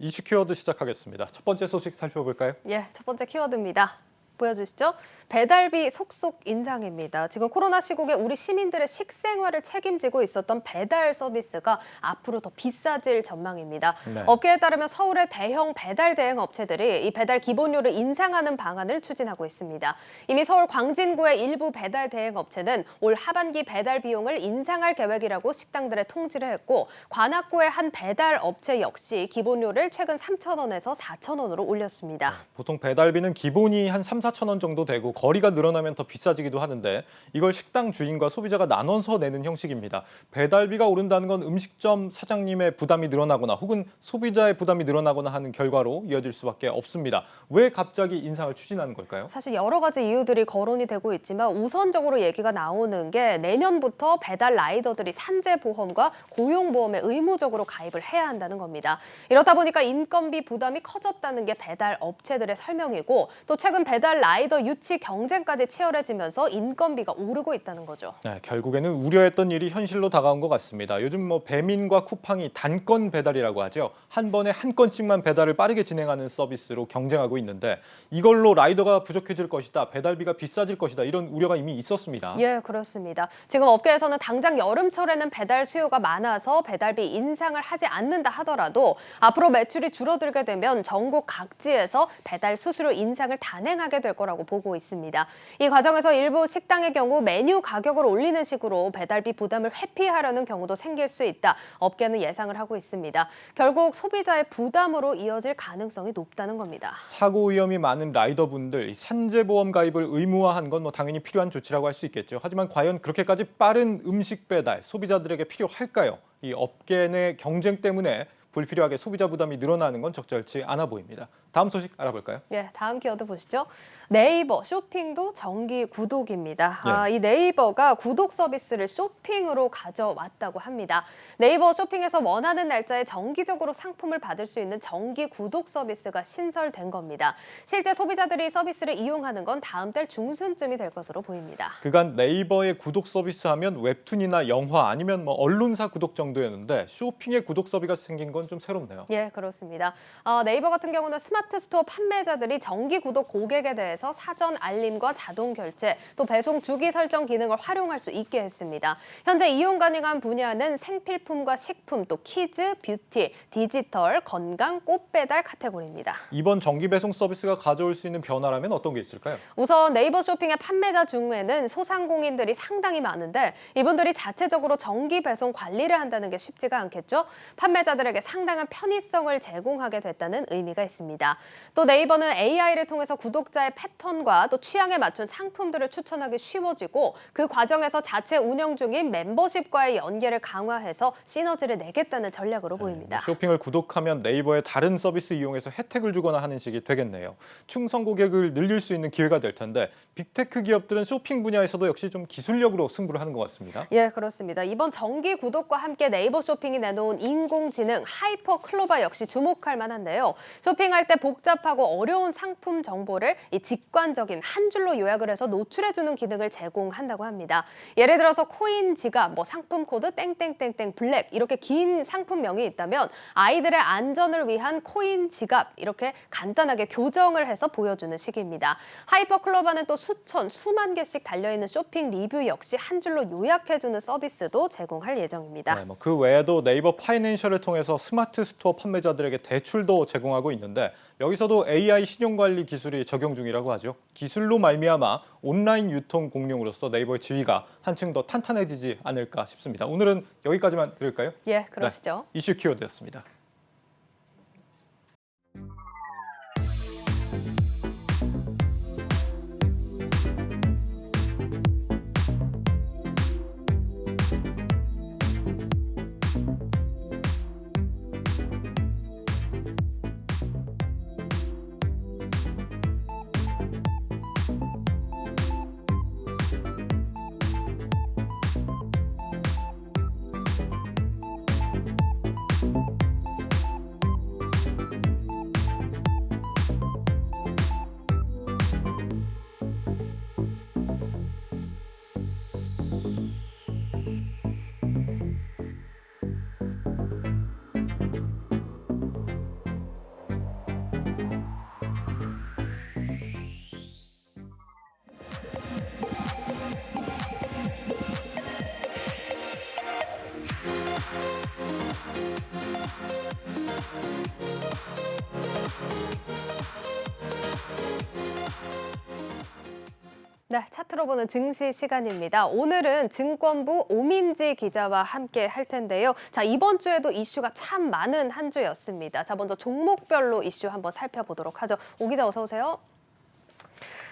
이슈 키워드 시작하겠습니다. 첫 번째 소식 살펴볼까요? 첫 번째 키워드입니다. 보여주시죠. 배달비 속속 인상입니다. 지금 코로나 시국에 우리 시민들의 식생활을 책임지고 있었던 배달 서비스가 앞으로 더 비싸질 전망입니다. 네. 업계에 따르면 서울의 대형 배달 대행 업체들이 이 배달 기본료를 인상하는 방안을 추진하고 있습니다. 이미 서울 광진구의 일부 배달 대행 업체는 올 하반기 배달 비용을 인상할 계획이라고 식당들에 통지를 했고, 관악구의 한 배달 업체 역시 기본료를 최근 3,000원에서 4,000원으로 올렸습니다. 보통 배달비는 기본이 한 3, 4천 원 정도 되고 거리가 늘어나면 더 비싸지기도 하는데 이걸 식당 주인과 소비자가 나눠서 내는 형식입니다. 배달비가 오른다는 건 음식점 사장님의 부담이 늘어나거나 혹은 소비자의 부담이 늘어나거나 하는 결과로 이어질 수밖에 없습니다. 왜 갑자기 인상을 추진하는 걸까요? 사실 여러 가지 이유들이 거론이 되고 있지만 우선적으로 얘기가 나오는 게 내년부터 배달 라이더들이 산재보험과 고용보험에 의무적으로 가입을 해야 한다는 겁니다. 이렇다 보니까 인건비 부담이 커졌다는 게 배달 업체들의 설명이고, 또 최근 배달 라이더 유치 경쟁까지 치열해지면서 인건비가 오르고 있다는 거죠. 네, 결국에는 우려했던 일이 현실로 다가온 것 같습니다. 요즘 배민과 쿠팡이 단건 배달이라고 하죠. 한 번에 한 건씩만 배달을 빠르게 진행하는 서비스로 경쟁하고 있는데 이걸로 라이더가 부족해질 것이다, 배달비가 비싸질 것이다, 이런 우려가 이미 있었습니다. 예, 그렇습니다. 지금 업계에서는 당장 여름철에는 배달 수요가 많아서 배달비 인상을 하지 않는다 하더라도 앞으로 매출이 줄어들게 되면 전국 각지에서 배달 수수료 인상을 단행하게 될 거라고 보고 있습니다. 이 과정에서 일부 식당의 경우 메뉴 가격을 올리는 식으로 배달비 부담을 회피하려는 경우도 생길 수 있다, 업계는 예상을 하고 있습니다. 결국 소비자의 부담으로 이어질 가능성이 높다는 겁니다. 사고 위험이 많은 라이더분들 산재보험 가입을 의무화한 건 당연히 필요한 조치라고 할 수 있겠죠. 하지만 과연 그렇게까지 빠른 음식 배달 소비자들에게 필요할까요? 이 업계 내 경쟁 때문에 불필요하게 소비자 부담이 늘어나는 건 적절치 않아 보입니다. 다음 소식 알아볼까요? 예, 다음 키워드 보시죠. 네이버 쇼핑도 정기 구독입니다. 이 네이버가 구독 서비스를 쇼핑으로 가져왔다고 합니다. 네이버 쇼핑에서 원하는 날짜에 정기적으로 상품을 받을 수 있는 정기 구독 서비스가 신설된 겁니다. 실제 소비자들이 서비스를 이용하는 건 다음 달 중순쯤이 될 것으로 보입니다. 그간 네이버의 구독 서비스 하면 웹툰이나 영화 아니면 언론사 구독 정도였는데 쇼핑의 구독 서비스가 생긴 건 좀 새롭네요. 예, 그렇습니다. 네이버 같은 경우는 스마트 스토어 판매자들이 정기 구독 고객에 대해서 사전 알림과 자동 결제, 또 배송 주기 설정 기능을 활용할 수 있게 했습니다. 현재 이용 가능한 분야는 생필품과 식품, 또 키즈, 뷰티, 디지털, 건강, 꽃 배달 카테고리입니다. 이번 정기 배송 서비스가 가져올 수 있는 변화라면 어떤 게 있을까요? 우선 네이버 쇼핑의 판매자 중에는 소상공인들이 상당히 많은데 이분들이 자체적으로 정기 배송 관리를 한다는 게 쉽지가 않겠죠. 판매자들에게 상당한 편의성을 제공하게 됐다는 의미가 있습니다. 또 네이버는 AI를 통해서 구독자의 패턴과 또 취향에 맞춘 상품들을 추천하기 쉬워지고, 그 과정에서 자체 운영 중인 멤버십과의 연계를 강화해서 시너지를 내겠다는 전략으로 보입니다. 쇼핑을 구독하면 네이버의 다른 서비스 이용해서 혜택을 주거나 하는 식이 되겠네요. 충성 고객을 늘릴 수 있는 기회가 될 텐데 빅테크 기업들은 쇼핑 분야에서도 역시 좀 기술력으로 승부를 하는 것 같습니다. 예, 그렇습니다. 이번 정기 구독과 함께 네이버 쇼핑이 내놓은 인공지능 하이퍼 클로바 역시 주목할 만한데요. 쇼핑할 때 복잡하고 어려운 상품 정보를 이 직관적인 한 줄로 요약을 해서 노출해주는 기능을 제공한다고 합니다. 예를 들어서 코인 지갑, 상품 코드 땡땡땡땡 블랙 이렇게 긴 상품명이 있다면 아이들의 안전을 위한 코인 지갑 이렇게 간단하게 교정을 해서 보여주는 식입니다. 하이퍼 클로바는 또 수천, 수만 개씩 달려있는 쇼핑 리뷰 역시 한 줄로 요약해주는 서비스도 제공할 예정입니다. 네, 그 외에도 네이버 파이낸셜을 통해서 스마트 스토어 판매자들에게 대출도 제공하고 있는데 여기서도 AI 신용관리 기술이 적용 중이라고 하죠. 기술로 말미암아 온라인 유통 공룡으로서 네이버의 지위가 한층 더 탄탄해지지 않을까 싶습니다. 오늘은 여기까지만 들을까요? 예, 그러시죠. 네, 이슈 키워드였습니다. 풀어보는 증시 시간입니다. 오늘은 증권부 오민지 기자와 함께 할 텐데요. 자, 이번 주에도 이슈가 참 많은 한 주였습니다. 자, 먼저 종목별로 이슈 한번 살펴보도록 하죠. 오 기자 어서 오세요.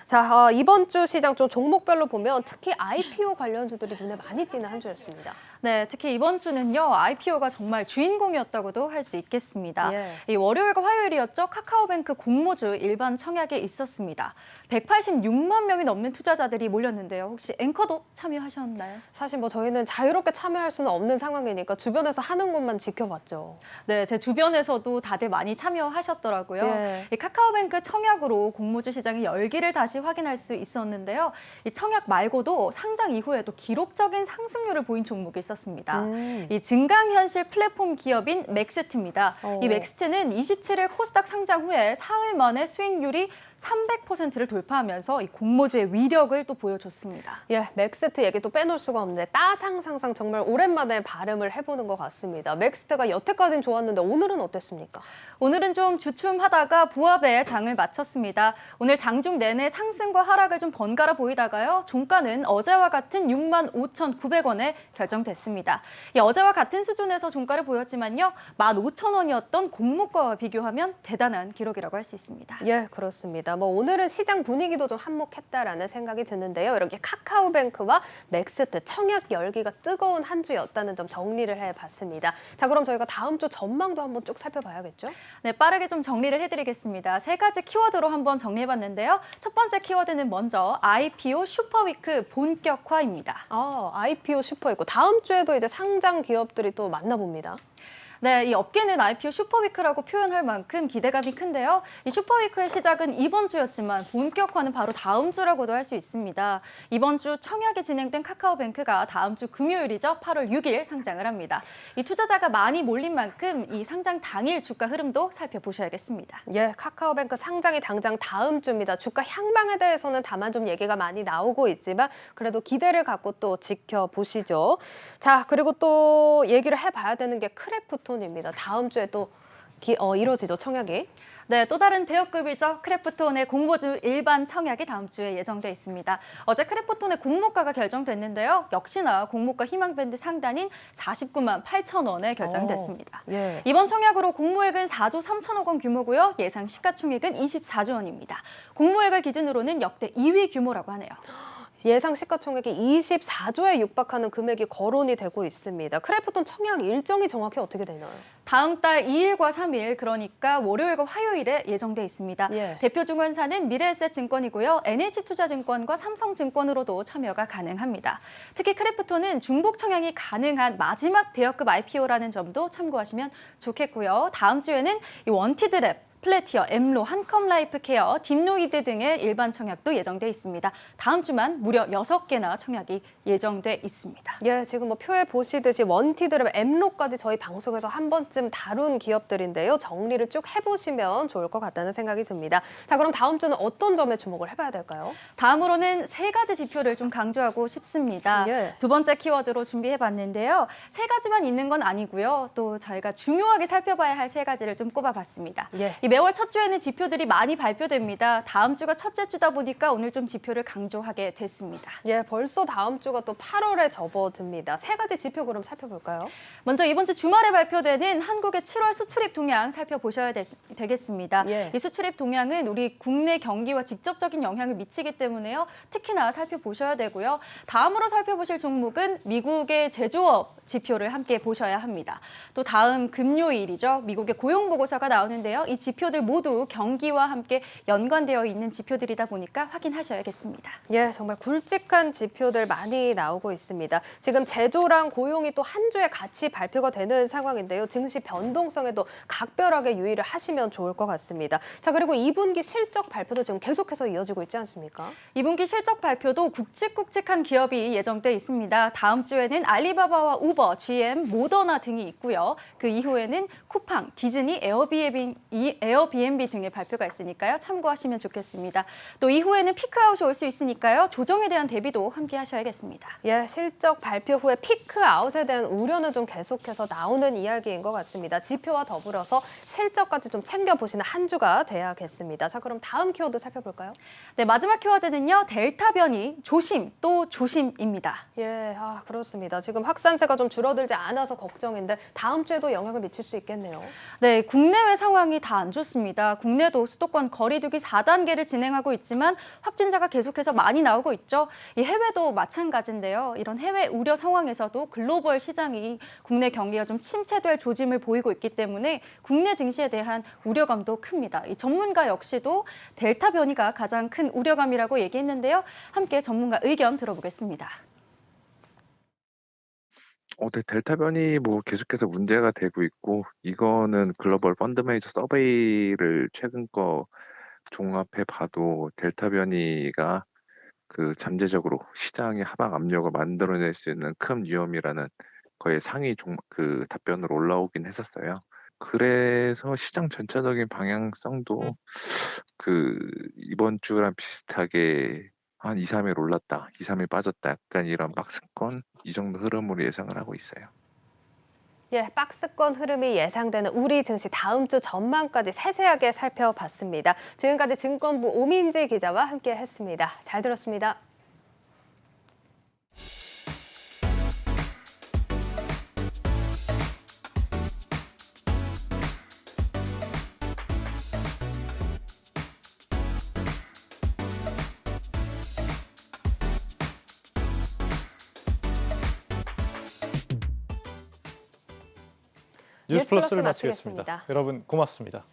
자, 이번 주 시장 좀 종목별로 보면 특히 IPO 관련주들이 눈에 많이 띄는 한 주였습니다. 네, 특히 이번 주는요, IPO가 정말 주인공이었다고도 할 수 있겠습니다. 이 월요일과 화요일이었죠. 카카오뱅크 공모주 일반 청약에 있었습니다. 186만 명이 넘는 투자자들이 몰렸는데요. 혹시 앵커도 참여하셨나요? 사실 뭐 저희는 자유롭게 참여할 수는 없는 상황이니까 주변에서 하는 것만 지켜봤죠. 네, 제 주변에서도 다들 많이 참여하셨더라고요. 예. 이 카카오뱅크 청약으로 공모주 시장의 열기를 다시 확인할 수 있었는데요. 이 청약 말고도 상장 이후에도 기록적인 상승률을 보인 종목이 있었습니다. 이 증강현실 플랫폼 기업인 맥스트입니다. 이 맥스트는 27일 코스닥 상장 후에 사흘 만에 수익률이 300%를 돌파하면서 이 공모주의 위력을 또 보여줬습니다. 예, 맥스트 얘기 또 빼놓을 수가 없는데 따상상상 정말 오랜만에 발음을 해보는 것 같습니다. 맥스트가 여태까지는 좋았는데 오늘은 어땠습니까? 오늘은 좀 주춤하다가 부합에 장을 마쳤습니다. 오늘 장중 내내 상승과 하락을 좀 번갈아 보이다가요. 종가는 어제와 같은 65,900원에 결정됐습니다. 이 어제와 같은 수준에서 종가를 보였지만요. 15,000원이었던 공모가와 비교하면 대단한 기록이라고 할 수 있습니다. 예, 그렇습니다. 뭐 오늘은 시장 분위기도 좀 한몫했다라는 생각이 드는데요. 이렇게 카카오뱅크와 맥스트 청약 열기가 뜨거운 한 주였다는 점 정리를 해봤습니다. 자, 그럼 저희가 다음 주 전망도 한번 쭉 살펴봐야겠죠? 네, 빠르게 좀 정리를 해드리겠습니다. 세 가지 키워드로 한번 정리해봤는데요. 첫 번째 키워드는 먼저 IPO 슈퍼위크 본격화입니다. IPO 슈퍼위크. 다음 주에도 이제 상장 기업들이 또 만나봅니다. 네, 이 업계는 IPO 슈퍼위크라고 표현할 만큼 기대감이 큰데요. 이 슈퍼위크의 시작은 이번 주였지만 본격화는 바로 다음 주라고도 할 수 있습니다. 이번 주 청약이 진행된 카카오뱅크가 다음 주 금요일이죠. 8월 6일 상장을 합니다. 이 투자자가 많이 몰린 만큼 이 상장 당일 주가 흐름도 살펴보셔야겠습니다. 예, 카카오뱅크 상장이 당장 다음 주입니다. 주가 향방에 대해서는 다만 좀 얘기가 많이 나오고 있지만 그래도 기대를 갖고 또 지켜보시죠. 자, 그리고 또 얘기를 해봐야 되는 게 크래프톤입니다. 다음 주에 또 이루어지죠, 청약이. 네, 또 다른 대여급이죠. 크래프톤의 공모주 일반 청약이 다음 주에 예정돼 있습니다. 어제 크래프톤의 공모가가 결정됐는데요. 역시나 공모가 희망밴드 상단인 49만 8천 원에 결정됐습니다. 예. 이번 청약으로 공모액은 4조 3천억 원 규모고요. 예상 시가총액은 24조 원입니다. 공모액을 기준으로는 역대 2위 규모라고 하네요. 예상 시가총액이 24조에 육박하는 금액이 거론이 되고 있습니다. 크래프톤 청약 일정이 정확히 어떻게 되나요? 다음 달 2일과 3일, 그러니까 월요일과 화요일에 예정돼 있습니다. 예. 대표 증권사는 미래에셋증권이고요. NH투자증권과 삼성증권으로도 참여가 가능합니다. 특히 크래프톤은 중복 청약이 가능한 마지막 대여급 IPO라는 점도 참고하시면 좋겠고요. 다음 주에는 이 원티드랩, 플래티어, 엠로, 한컴라이프케어, 딥노이드 등의 일반 청약도 예정돼 있습니다. 다음 주만 무려 6개나 청약이 예정돼 있습니다. 예, 지금 뭐 표에 보시듯이 원티드랩, 엠로까지 저희 방송에서 한 번쯤 다룬 기업들인데요. 정리를 쭉 해보시면 좋을 것 같다는 생각이 듭니다. 자, 그럼 다음 주는 어떤 점에 주목을 해봐야 될까요? 다음으로는 세 가지 지표를 좀 강조하고 싶습니다. 예. 두 번째 키워드로 준비해봤는데요. 세 가지만 있는 건 아니고요. 또 저희가 중요하게 살펴봐야 할 세 가지를 좀 꼽아봤습니다. 예. 이 매월 첫 주에는 지표들이 많이 발표됩니다. 다음 주가 첫째 주다 보니까 오늘 좀 지표를 강조하게 됐습니다. 예, 벌써 다음 주가 또 8월에 접어듭니다. 세 가지 지표 그럼 살펴볼까요? 먼저 이번 주 주말에 발표되는 한국의 7월 수출입 동향 살펴보셔야 되겠습니다. 예. 이 수출입 동향은 우리 국내 경기와 직접적인 영향을 미치기 때문에요. 특히나 살펴보셔야 되고요. 다음으로 살펴보실 종목은 미국의 제조업 지표를 함께 보셔야 합니다. 또 다음 금요일이죠. 미국의 고용보고서가 나오는데요. 이 지표들 모두 경기와 함께 연관되어 있는 지표들이다 보니까 확인하셔야겠습니다. 예, 정말 굵직한 지표들 많이 나오고 있습니다. 지금 제조랑 고용이 또 한 주에 같이 발표가 되는 상황인데요. 증시 변동성에도 각별하게 유의를 하시면 좋을 것 같습니다. 자, 그리고 2분기 실적 발표도 지금 계속해서 이어지고 있지 않습니까? 2분기 실적 발표도 굵직굵직한 기업이 예정돼 있습니다. 다음 주에는 알리바바와 우버, GM, 모더나 등이 있고요. 그 이후에는 쿠팡, 디즈니, 에어비앤비 에어비앤비 등의 발표가 있으니까요. 참고하시면 좋겠습니다. 또 이후에는 피크아웃이 올 수 있으니까요. 조정에 대한 대비도 함께 하셔야겠습니다. 예, 실적 발표 후에 피크아웃에 대한 우려는 좀 계속해서 나오는 이야기인 것 같습니다. 지표와 더불어서 실적까지 좀 챙겨보시는 한 주가 돼야겠습니다. 자, 그럼 다음 키워드 살펴볼까요? 네, 마지막 키워드는요. 델타 변이 조심 또 조심입니다. 예, 그렇습니다. 지금 확산세가 좀 줄어들지 않아서 걱정인데 다음 주에도 영향을 미칠 수 있겠네요. 네, 국내외 상황이 다 안 좋습니다. 국내도 수도권 거리두기 4단계를 진행하고 있지만 확진자가 계속해서 많이 나오고 있죠. 이 해외도 마찬가지인데요. 이런 해외 우려 상황에서도 글로벌 시장이 국내 경기가 좀 침체될 조짐을 보이고 있기 때문에 국내 증시에 대한 우려감도 큽니다. 이 전문가 역시도 델타 변이가 가장 큰 우려감이라고 얘기했는데요. 함께 전문가 의견 들어보겠습니다. 델타 변이 계속해서 문제가 되고 있고, 이거는 글로벌 펀드 매니저 서베이를 최근 거 종합해 봐도 델타 변이가 잠재적으로 시장의 하방 압력을 만들어낼 수 있는 큰 위험이라는 거의 상위 답변으로 올라오긴 했었어요. 그래서 시장 전체적인 방향성도 이번 주랑 비슷하게 한 2, 3일 올랐다, 2, 3일 빠졌다, 약간 이런 박스권 이 정도 흐름으로 예상을 하고 있어요. 예, 박스권 흐름이 예상되는 우리 증시 다음 주 전망까지 세세하게 살펴봤습니다. 지금까지 증권부 오민지 기자와 함께했습니다. 잘 들었습니다. 뉴스플러스를 마치겠습니다. 여러분 고맙습니다.